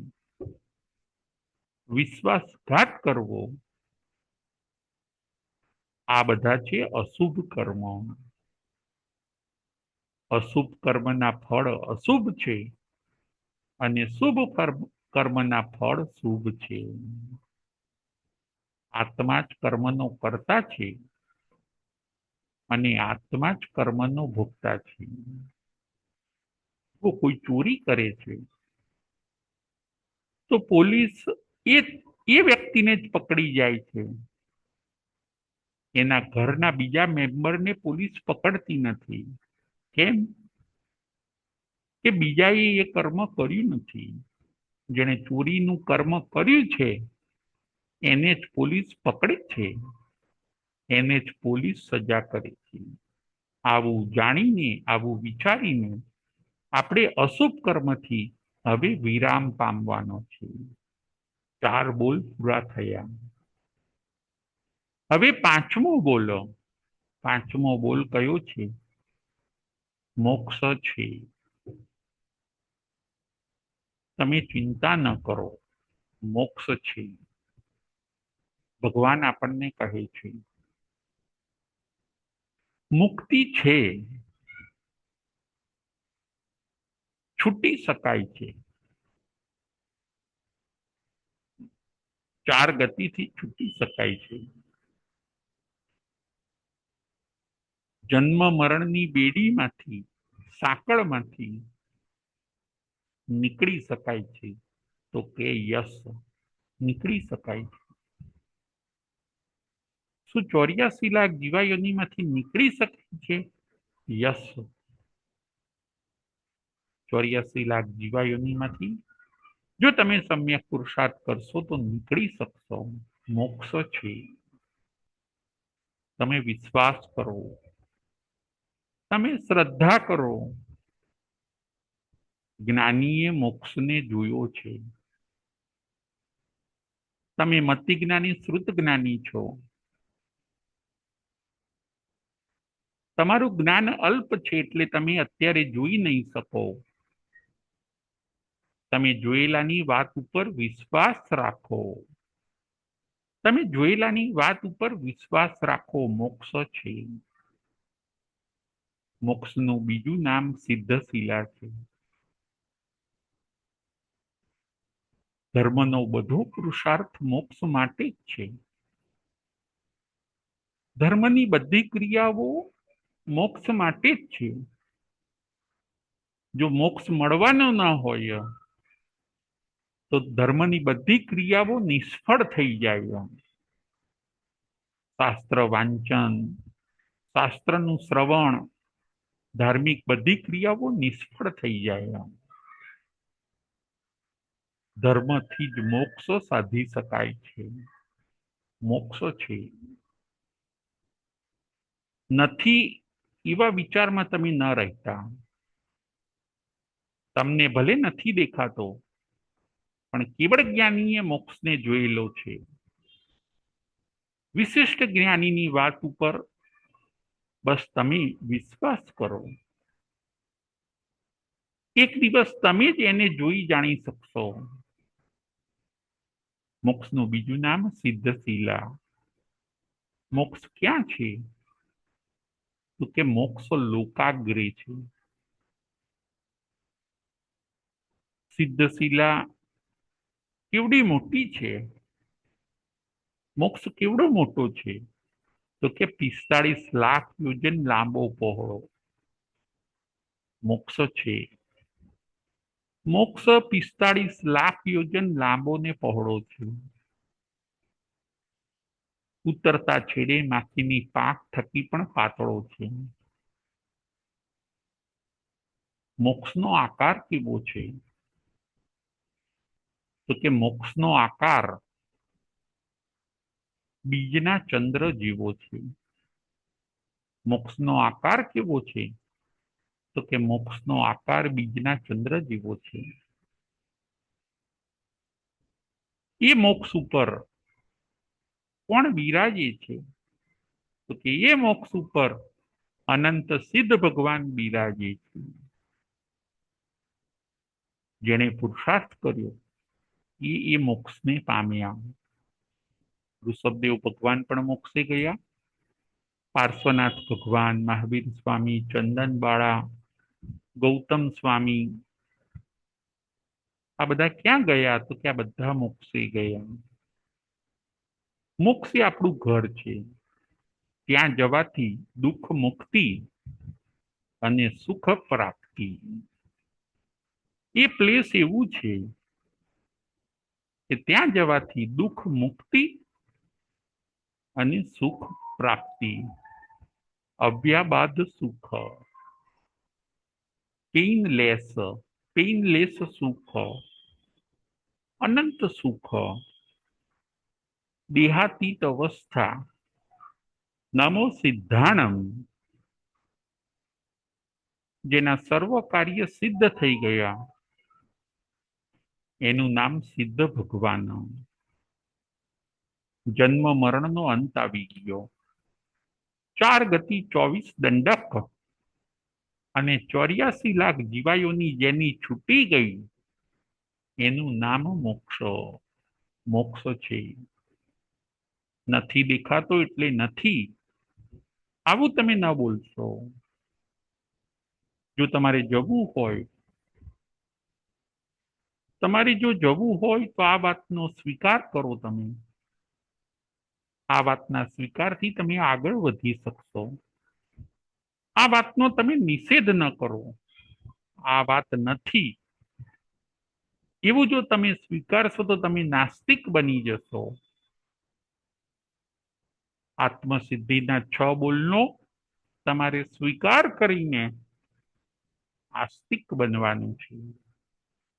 વિશ્વાસઘાત કરવો, આ બધા છે અશુભ કર્મ. અશુભ કર્મના ફળ અશુભ છે અને શુભ કર્મના ફળ શુભ છે. આત્મા જ કર્મનો કર્તા છે અને આત્મા જ કર્મનો ભોગતા છે. જો કોઈ ચોરી કરે છે તો પોલીસ એ એ વ્યક્તિને જ પકડી જાય છે. એના ઘરના બીજા મેમ્બરને પોલીસ પકડતી નથી. કેમ? કે બીજાએ એ કર્મ કર્યું નથી. જેણે ચોરીનું કર્મ કર્યું છે એને જ પોલીસ પકડે છે, એને જ પોલીસ સજા કરે છે. આવું જાણીને, આવું વિચારીને આપણે અશુભ કર્મથી હવે વિરામ પામવાનો છે. 4 બોલ પૂરા થયા. હવે 5મો બોલો. 5મો બોલ કયો છે? મોક્ષ છે. તમે ચિંતા ન કરો, મોક્ષ છે. ભગવાન આપણને કહે છે મુક્તિ છે, છૂટી શકાય છે. 4 ગતિથી છૂટી શકાય છે. જન્મ મરણની બેડીમાંથી, સાંકળમાંથી નીકળી શકાય છે. તો કે યસ, નીકળી શકાય છે. શું 84 લાખ જીવાયોનીમાંથી નીકળી શકાય છે? યસ, 84 લાખ જીવાયોનીમાંથી જો તમે સમ્યક પુરુષાર્થ કરશો તો નીકળી શકશો. મોક્ષ છે. તમે વિશ્વાસ કરો, તમે શ્રદ્ધા કરો. જ્ઞાનીએ મોક્ષને જોયો છે. તમે મતિ જ્ઞાની, શ્રુત જ્ઞાની છો. તમારું જ્ઞાન અલ્પ છે એટલે તમે અત્યારે જોઈ નહીં શકો. તમે જોયેલાની વાત ઉપર વિશ્વાસ રાખો. તમે જોયેલાની વાત ઉપર વિશ્વાસ રાખો. મોક્ષ છે. મોક્ષનું બીજું નામ સિદ્ધશિલા છે. ધર્મનો બધો પુરુષાર્થ મોક્ષ માટે જ છે. ધર્મની બધી ક્રિયાઓ મોક્ષ માટે જ છે. જો મોક્ષ મળવાનો ન હોય તો ધર્મની બધી ક્રિયાઓ નિષ્ફળ થઈ જાય. શાસ્ત્ર વાંચન, શાસ્ત્રનું શ્રવણ, ધાર્મિક બધી ક્રિયાઓ નિષ્ફળ થઈ જાય. ધર્મથી જ મોક્ષ સાધી શકાય છે. મોક્ષ છે. નથી એવા વિચારમાં તમે ન રહેતા. તમને ભલે નથી દેખાતો પણ કેવળ જ્ઞાનીએ મોક્ષને જોયેલો છે. વિશિષ્ટ જ્ઞાનીની વાત ઉપર બસ તમે વિશ્વાસ કરો. એક દિવસ તમે જ એને જોઈ જાણી શકશો. મોક્ષનું બીજું નામ સિદ્ધશિલા. મોક્ષ ક્યાં છે? તો કે મોક્ષ લોકાગ્રે છે. સિદ્ધશિલા કેવડી મોટી છે? મોક્ષ કેવડો મોટો છે? તો કે 45 લાખ યોજન લાંબો પહોળો મોક્ષ છે. મોક્ષ 45 લાખ યોજન લાંબો ને પહોળો છે. ઉતરતા છેડે માખીની પાંખ થકી પણ પાતળો છે. મોક્ષનો આકાર કેવો છે? તો કે મોક્ષનો આકાર બીજના ચંદ્ર જેવો છે. મોક્ષનો આકાર કેવો છે? તો કે મોક્ષનો આકાર બીજના ચંદ્ર જેવો છે. એ મોક્ષ ઉપર કોણ બિરાજે છે? તો કે એ મોક્ષ ઉપર અનંત સિદ્ધ ભગવાન બિરાજે છે. જેણે પુરુષાર્થ કર્યો એ મોક્ષને પામ્યા. ઋષભદેવ ભગવાન પણ મોક્ષે ગયા. પાર્શ્વનાથ ભગવાન, મહાવીર સ્વામી, ચંદનબાળા, ગૌતમ સ્વામી, આ બધા ક્યાં ગયા? તો કે આ બધા મોક્ષે ગયા. મોક્ષ એ આપણું ઘર છે. ત્યાં જવાથી દુઃખ મુક્તિ અને સુખ પ્રાપ્તિ. એ પ્લેસ એવું છે કે ત્યાં જવાથી દુઃખ મુક્તિ અને સુખ પ્રાપ્તિ. અવ્યાબાદ સુખ, પેઇનલેસ સુખ, અનંત સુખ, દેહાતીત અવસ્થા. નમો સિદ્ધાણમ, જેના સર્વ કાર્ય સિદ્ધ થઈ ગયા એનું નામ સિદ્ધ ભગવાન. જન્મ મરણનો અંત આવી ગયો. 4 ગતિ 24 દંડક અને 84 લાખ જીવાયોની જેની છૂટી ગઈ એનું નામ મોક્ષ. મોક્ષ છે. નથી દેખાતો એટલે નથી, આવું તમે ન બોલશો. જો તમારે જવું હોય, તમારે જો જવું હોય તો આ વાતનો સ્વીકાર કરો. તમે આ વાતના સ્વીકારથી તમે આગળ વધી શકશો. આ વાતનો તમે નિષેધ ન કરો. આ વાત નથી એવું જો તમે સ્વીકારશો તો તમે નાસ્તિક બની જશો. આત્મસિદ્ધિના 6 બોલનો તમારે સ્વીકાર કરીને આસ્તિક બનવાનું છે.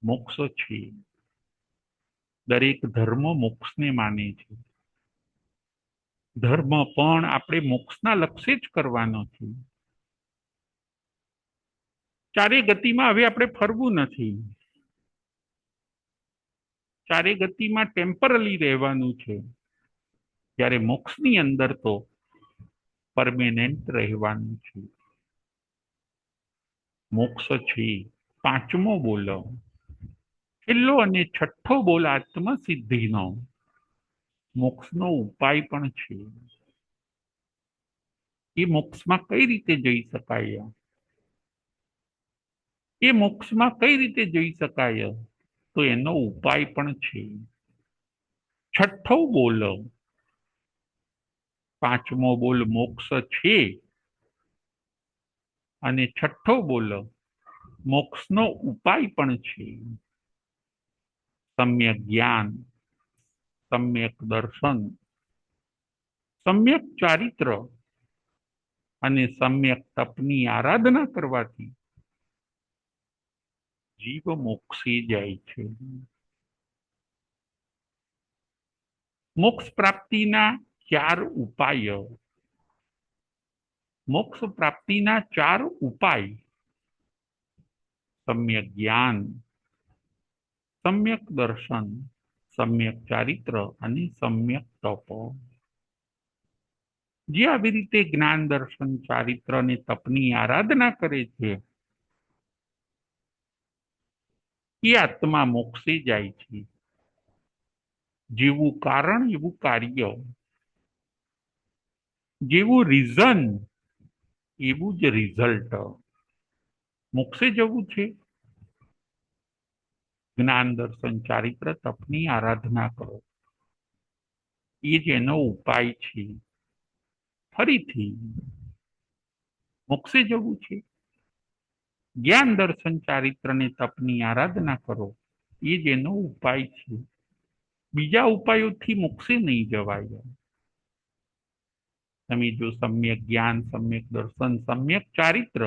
મોક્ષ છે. દરેક ધર્મ મોક્ષને માને છે. ધર્મ પણ આપણે મોક્ષના લક્ષ્ય જ કરવાનો છે. 4 ગતિમાં હવે આપણે ફરવું નથી. 4 ગતિમાં ટેમ્પરરી રહેવાનું છે. જ્યારે મોક્ષની અંદર તો પરમેનન્ટ રહેવાનું છે. મોક્ષ છે. 5મો બોલ, છેલ્લો અને 6ઠ્ઠો બોલ આત્મસિદ્ધિનો મોક્ષનો ઉપાય પણ છે. એ મોક્ષમાં કઈ રીતે જઈ શકાય? એ મોક્ષમાં કઈ રીતે જઈ શકાય? તો એનો ઉપાય પણ છે. 6ઠ્ઠો બોલ, 5મો બોલ મોક્ષ છે અને 6ઠ્ઠો બોલ મોક્ષનો ઉપાય પણ છે. સમ્યક જ્ઞાન, સમ્યક દર્શન, સમ્યક ચારિત્ર અને સમ્યક તપની આરાધના કરવાથી જીવ મોક્ષે જાય છે. મોક્ષ પ્રાપ્તિના 4 ઉપાય. મોક્ષ પ્રાપ્તિના 4 ઉપાય: સમ્યક જ્ઞાન, સમ્યક દર્શન, સમ્યક ચારિત્ર અને સમ્યક તપ. જે આવી રીતે જ્ઞાન, દર્શન, ચારિત્ર અને તપની આરાધના કરે છે એ આત્મા મોક્ષે જાય છે. જેવું કારણ એવું કાર્ય, જેવું રીઝન એવું જ રિઝલ્ટ. મોક્ષે જવું છે, જ્ઞાન, દર્શન, ચારિત્ર, તપની આરાધના કરો. એ જ એનો ઉપાય છે. ફરીથી મોક્ષે જવું છે, જ્ઞાન, દર્શન, ચારિત્ર અને તપની આરાધના કરો. એ જ એનો ઉપાય છે. બીજા ઉપાયોથી મોક્ષે નહીં જવાય. તમે જો સમ્યક જ્ઞાન, સમ્યક દર્શન, સમ્યક ચારિત્ર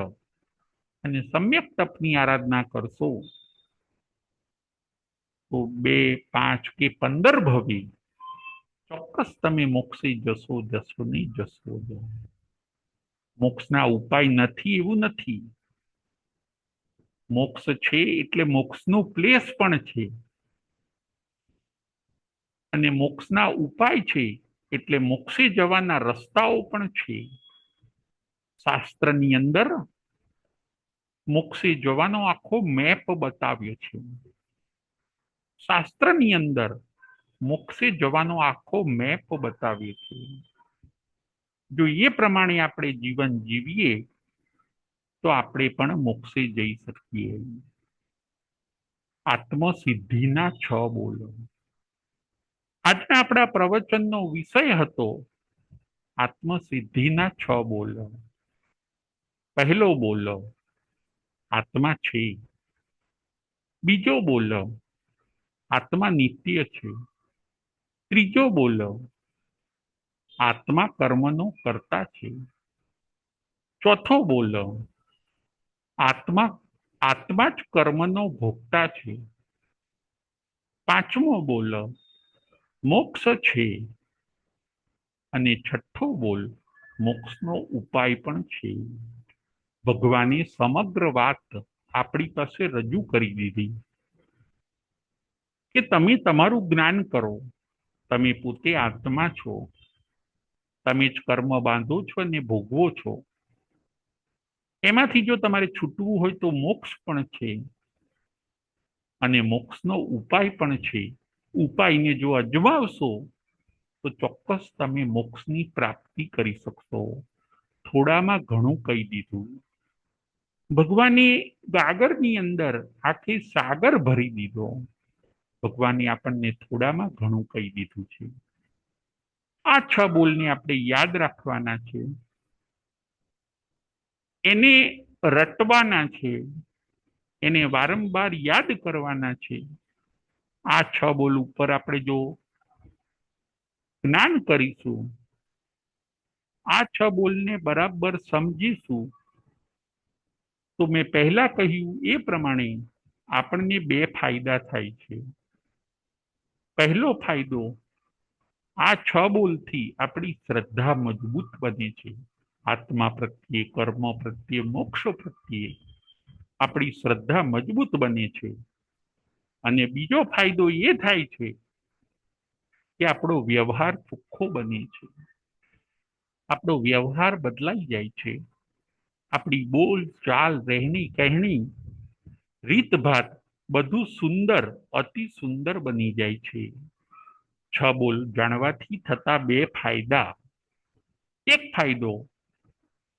અને સમ્યક તપની આરાધના કરશો તો 2, 5 કે 15 ભવે ચોક્કસ તમે મોક્ષે જશો જશો નહીં જશો જ. મોક્ષના ઉપાય નથી એવું નથી. મોક્ષ છે એટલે મોક્ષનું પ્લેસ પણ છે, અને મોક્ષના ઉપાય છે એટલે મોક્ષે જવાના રસ્તાઓ પણ છે. શાસ્ત્રની અંદર મોક્ષે જવાનો આખો મેપ બતાવ્યો છે. શાસ્ત્રની અંદર મોક્ષે જવાનો આખો મેપ બતાવ્યો છે. જો એ પ્રમાણે આપણે જીવન જીવીએ તો આપણે પણ મોક્ષે જઈ શકીએ. આત્મસિદ્ધિના 6 બોલો. આજના આપણા પ્રવચનનો વિષય હતો આત્મસિદ્ધિના 6 બોલો. પહેલો બોલો આત્મા છે. બીજો બોલો આત્મા નિત્ય છે. ત્રીજો બોલો આત્મા કર્મનો કર્તા છે. ચોથો બોલો આત્મા આત્મા જ કર્મનો ભોગતા છે. પાંચમો બોલો મોક્ષ છે. અને છઠ્ઠો બોલ મોક્ષનો ઉપાય પણ છે. ભગવાને સમગ્ર વાત આપણી પાસે રજૂ કરી દીધી કે તમે તમારું જ્ઞાન કરો. તમે પોતે આત્મા છો. તમે જ કર્મ બાંધો છો અને ભોગવો છો. એમાંથી જો તમારે છૂટવું હોય તો મોક્ષ પણ છે અને મોક્ષનો ઉપાય પણ છે. ઉપાયને જો અજમાવશો તો ચોક્કસ તમે મોક્ષની પ્રાપ્તિ કરી શકશો. થોડામાં ઘણું કહી દીધું. ભગવાને ગાગરની અંદર આખી સાગર ભરી દીધો. ભગવાને આપણને થોડામાં ઘણું કહી દીધું છે. આ 6 બોલને આપણે યાદ રાખવાના છે, એને રટવાના છે, એને વારંવાર યાદ કરવાના છે. આ 6 બોલ ઉપર આપણે જો જ્ઞાન કરીશું, આ 6 બોલને બરાબર સમજીશું, તો મેં પહેલા કહ્યું એ પ્રમાણે આપણને 2 ફાયદા થાય છે. પહેલો ફાયદો, આ 6 બોલથી આપણી શ્રદ્ધા મજબૂત બને છે. આત્મા પ્રત્યે, કર્મ પ્રત્યે, મોક્ષ પ્રત્યે આપણી શ્રદ્ધા મજબૂત બને છે. અને બીજો ફાયદો એ થાય છે કે આપણો વ્યવહાર ચોખ્ખો બને છે. આપણો વ્યવહાર બદલાઈ જાય છે. આપણી બોલ ચાલ, રહેણી કહેણી, રીતભાત બધું સુંદર, અતિ સુંદર બની જાય છે. 6 બોલ જાણવાથી થતા 2 ફાયદા. એક ફાયદો,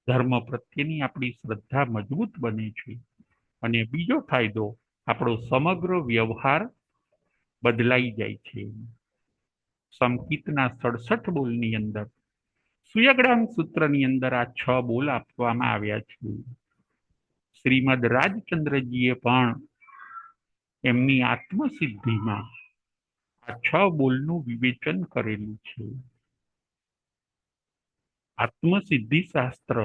ધર્મ પ્રત્યેની આપણી શ્રદ્ધા મજબૂત બને છે. અને બીજો ફાયદો, આપણો સમગ્ર વ્યવહાર બદલાઈ જાય છે. સંકિતના 67 બોલની અંદર, સુયગડાંગ સૂત્રની અંદર આ 6 બોલ આપવામાં આવ્યા છે. શ્રીમદ રાજચંદ્રજીએ પણ એમની આત્મસિદ્ધિમાં આ 6 બોલનું વિવેચન કરેલું છે. આત્મસિદ્ધિ શાસ્ત્ર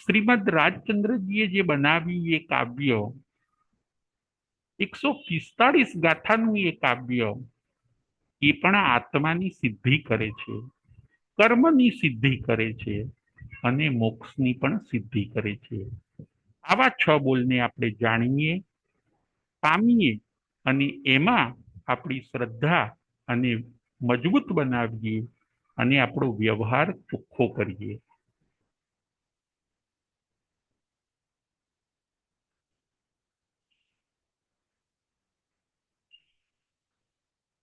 શ્રીમદ રાજચંદ્રજીએ જે બનાવ્યું એ કાવ્ય, 145 ગાથાનું એ કાવ્ય, એ પણ આત્માની સિદ્ધિ કરે છે, કર્મની સિદ્ધિ કરે છે અને મોક્ષની પણ સિદ્ધિ કરે છે. આવા 6 બોલને આપણે જાણીએ, પામીએ અને એમાં આપણી શ્રદ્ધા અને મજબૂત બનાવીએ અને આપણો વ્યવહાર ચોખ્ખો કરીએ.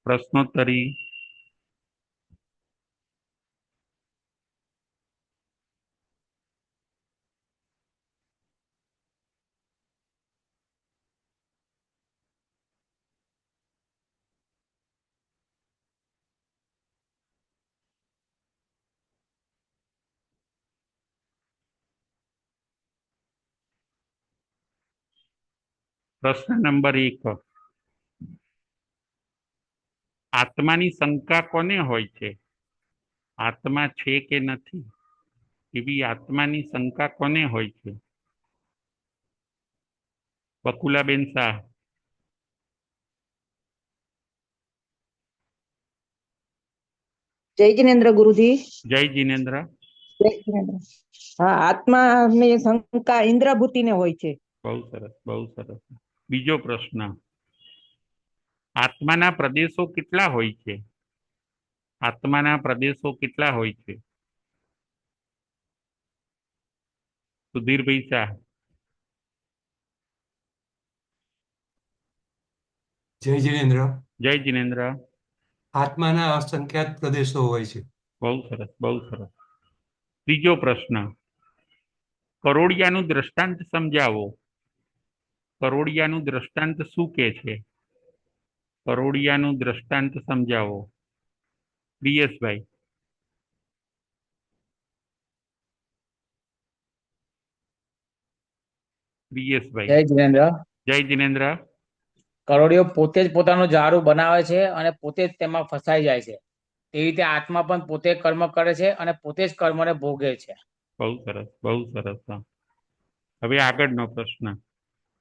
પ્રશ્નોત્તરી. પ્રશ્ન નંબર 1, આત્માની શંકા કોને હોય છે? આત્મા છે કે નથી એવી આત્માની શંકા કોને હોય છે? બકુલાબેન શાહ. જય જિનેન્દ્ર ગુરુજી. જય જીનેન્દ્ર. જય જિનેન્દ્ર. હા, આત્માની શંકા ઇન્દ્રભૂતિને હોય છે. બહુ સરસ, બહુ સરસ. બીજો પ્રશ્ન, આત્માના પ્રદેશો કેટલા હોય છે? આત્માના પ્રદેશો કેટલા હોય છે? સુધીરભાઈ શાહ. જય જિનેન્દ્ર. જય જીનેન્દ્ર. આત્માના અસંખ્યાત પ્રદેશો હોય છે. બહુ સરસ, બહુ સરસ. ત્રીજો પ્રશ્ન, કરોળિયાનું દ્રષ્ટાંત સમજાવો. કરોળિયાનું દ્રષ્ટાંત શું કે છે? કરોળિયાનું દ્રષ્ટાંત સમજાવો. પ્રિયેશભાઈ. પ્રિયેશભાઈ. જય જિનેન્દ્ર. જય જીનેન્દ્ર. કરોડિયો પોતે જ પોતાનું ઝાડું બનાવે છે અને પોતે જ તેમાં ફસાઈ જાય છે. તેવી રીતે આત્મા પણ પોતે કર્મ કરે છે અને પોતે જ કર્મને ભોગે છે. બહુ સરસ, બહુ સરસ. હવે આગળનો પ્રશ્ન,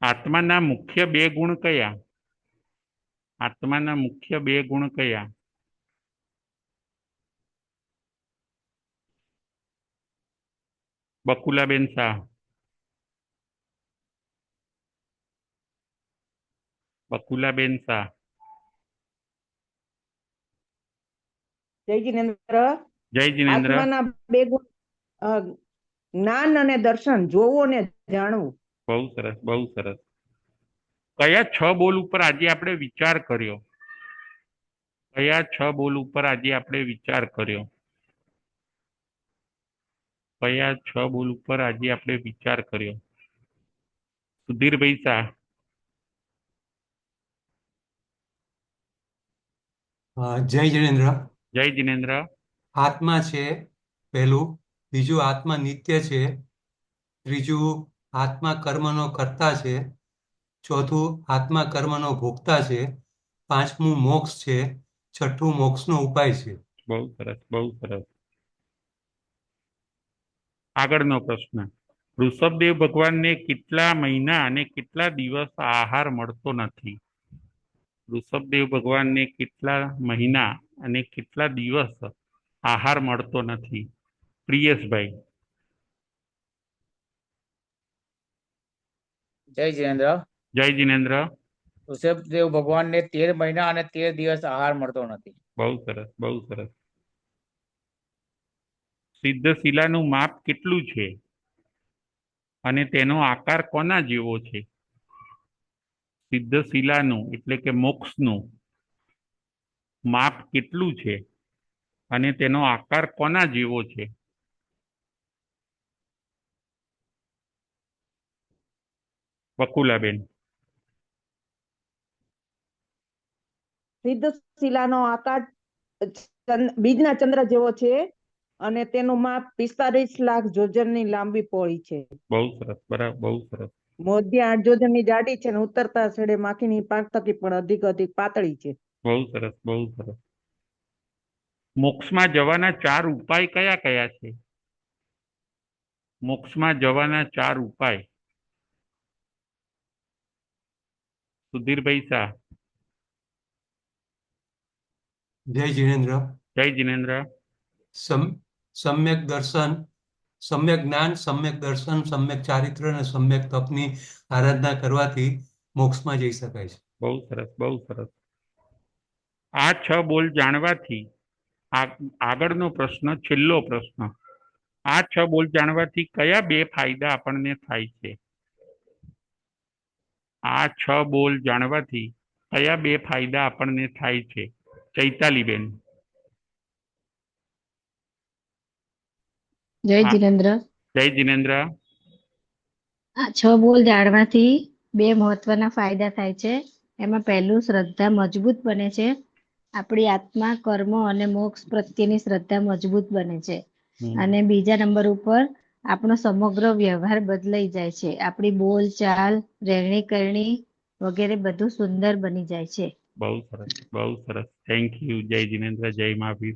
આત્માના મુખ્ય બે ગુણ કયા? આત્માના મુખ્ય બે ગુણ કયા? બકુલાબેન શાહ. બકુલાબેન શાહ. જય જિનેન્દ્ર. જય જીનેન્દ્ર. આત્માના બે ગુણ જ્ઞાન અને દર્શન, જોવું ને જાણવું. બહુ સરસ, બહુ સરસ. કયા 6 બોલ ઉપર આજે આપણે વિચાર કર્યો? કયા 6 બોલ ઉપર આજે આપણે વિચાર કર્યો? કયા 6 બોલ ઉપર આજે આપણે વિચાર કર્યો? સુધીરભાઈ શાહ. જય જિનેન્દ્ર. જય જીનેન્દ્ર. આત્મા છે પહેલું, બીજું આત્મા નિત્ય છે, ત્રીજું આત્મા કર્મનો કર્તા છે, ચોથું આત્મા કર્મનો ભોગતા છે, પાંચમું મોક્ષ છે, છઠ્ઠું મોક્ષનો ઉપાય છે. બહુ સરસ, બહુ સરસ. આગળનો પ્રશ્ન, ઋષભદેવ ભગવાનને કેટલા મહિના અને કેટલા દિવસ આહાર મળતો નથી? ઋષભદેવ ભગવાનને કેટલા મહિના અને કેટલા દિવસ આહાર મળતો નથી? પ્રિયેશભાઈ. જય જિનેન્દ્ર. જય જીનેન્દ્ર. ઋષભદેવ ભગવાનને 13 મહિના અને 13 દિવસ આહાર મળતો નથી. બહુ સરસ, બહુ સરસ. સિદ્ધશિલાનું માપ કેટલું છે અને તેનો આકાર કોના જેવો છે? સિદ્ધશિલાનું એટલે કે મોક્ષનું માપ કેટલું છે અને તેનો આકાર કોના જેવો છે? બકુલાબેન. સિદ્ધશિલાનો આકાર બીજના ચંદ્ર જેવો છે અને તેનું માપ 45 લાખ જોજનની લાંબી પહોળી છે. બહુ સરસ, બરાબર, બહુ સરસ. મધ્ય 8 જોજનની જાડી છે અને ઉતરતા છેડે માખીની પાંખ થકી પણ અધિક પાતળી છે. બહુ સરસ, બહુ સરસ. મોક્ષમાં જવાના 4 ઉપાય કયા કયા છે? મોક્ષમાં જવાના 4 ઉપાય. સુધીરભાઈ શાહ. જય જિનેન્દ્ર. જય જીનેન્દ્ર. સમ્યક દર્શન, સમ્યક જ્ઞાન, સમ્યક દર્શન, સમ્યક ચારિત્ર અને સમ્યક તપની આરાધના કરવાથી મોક્ષમાં જઈ શકાય છે. બહુ સરસ, બહુ સરસ. આ 6 બોલ જાણવાથી આગળનો પ્રશ્ન, છેલ્લો પ્રશ્ન, આ 6 બોલ જાણવાથી કયા 2 ફાયદા આપણને થાય છે? આ 6 બોલ જાણવાથી કયા 2 ફાયદા આપણને થાય છે? ચૈતાલીબેન. જય જિનેન્દ્ર. જય જીનેન્દ્ર. આ 6 બોલ જાણવાથી 2 મહત્વના ફાયદા થાય છે. એમાં પહેલું, શ્રદ્ધા મજબૂત બને છે. આપણી આત્મા, કર્મ અને મોક્ષ પ્રત્યેની શ્રદ્ધા મજબૂત બને છે. અને બીજા નંબર ઉપર આપણો સમગ્ર વ્યવહાર બદલાઈ જાય છે. આપણી બોલ ચાલ, રહેણી કરણી વગેરે બધું સુંદર બની જાય છે. બહુ સરસ, બહુ સરસ. Thank you. જય જીનેન્દ્ર. જય મહાવીર.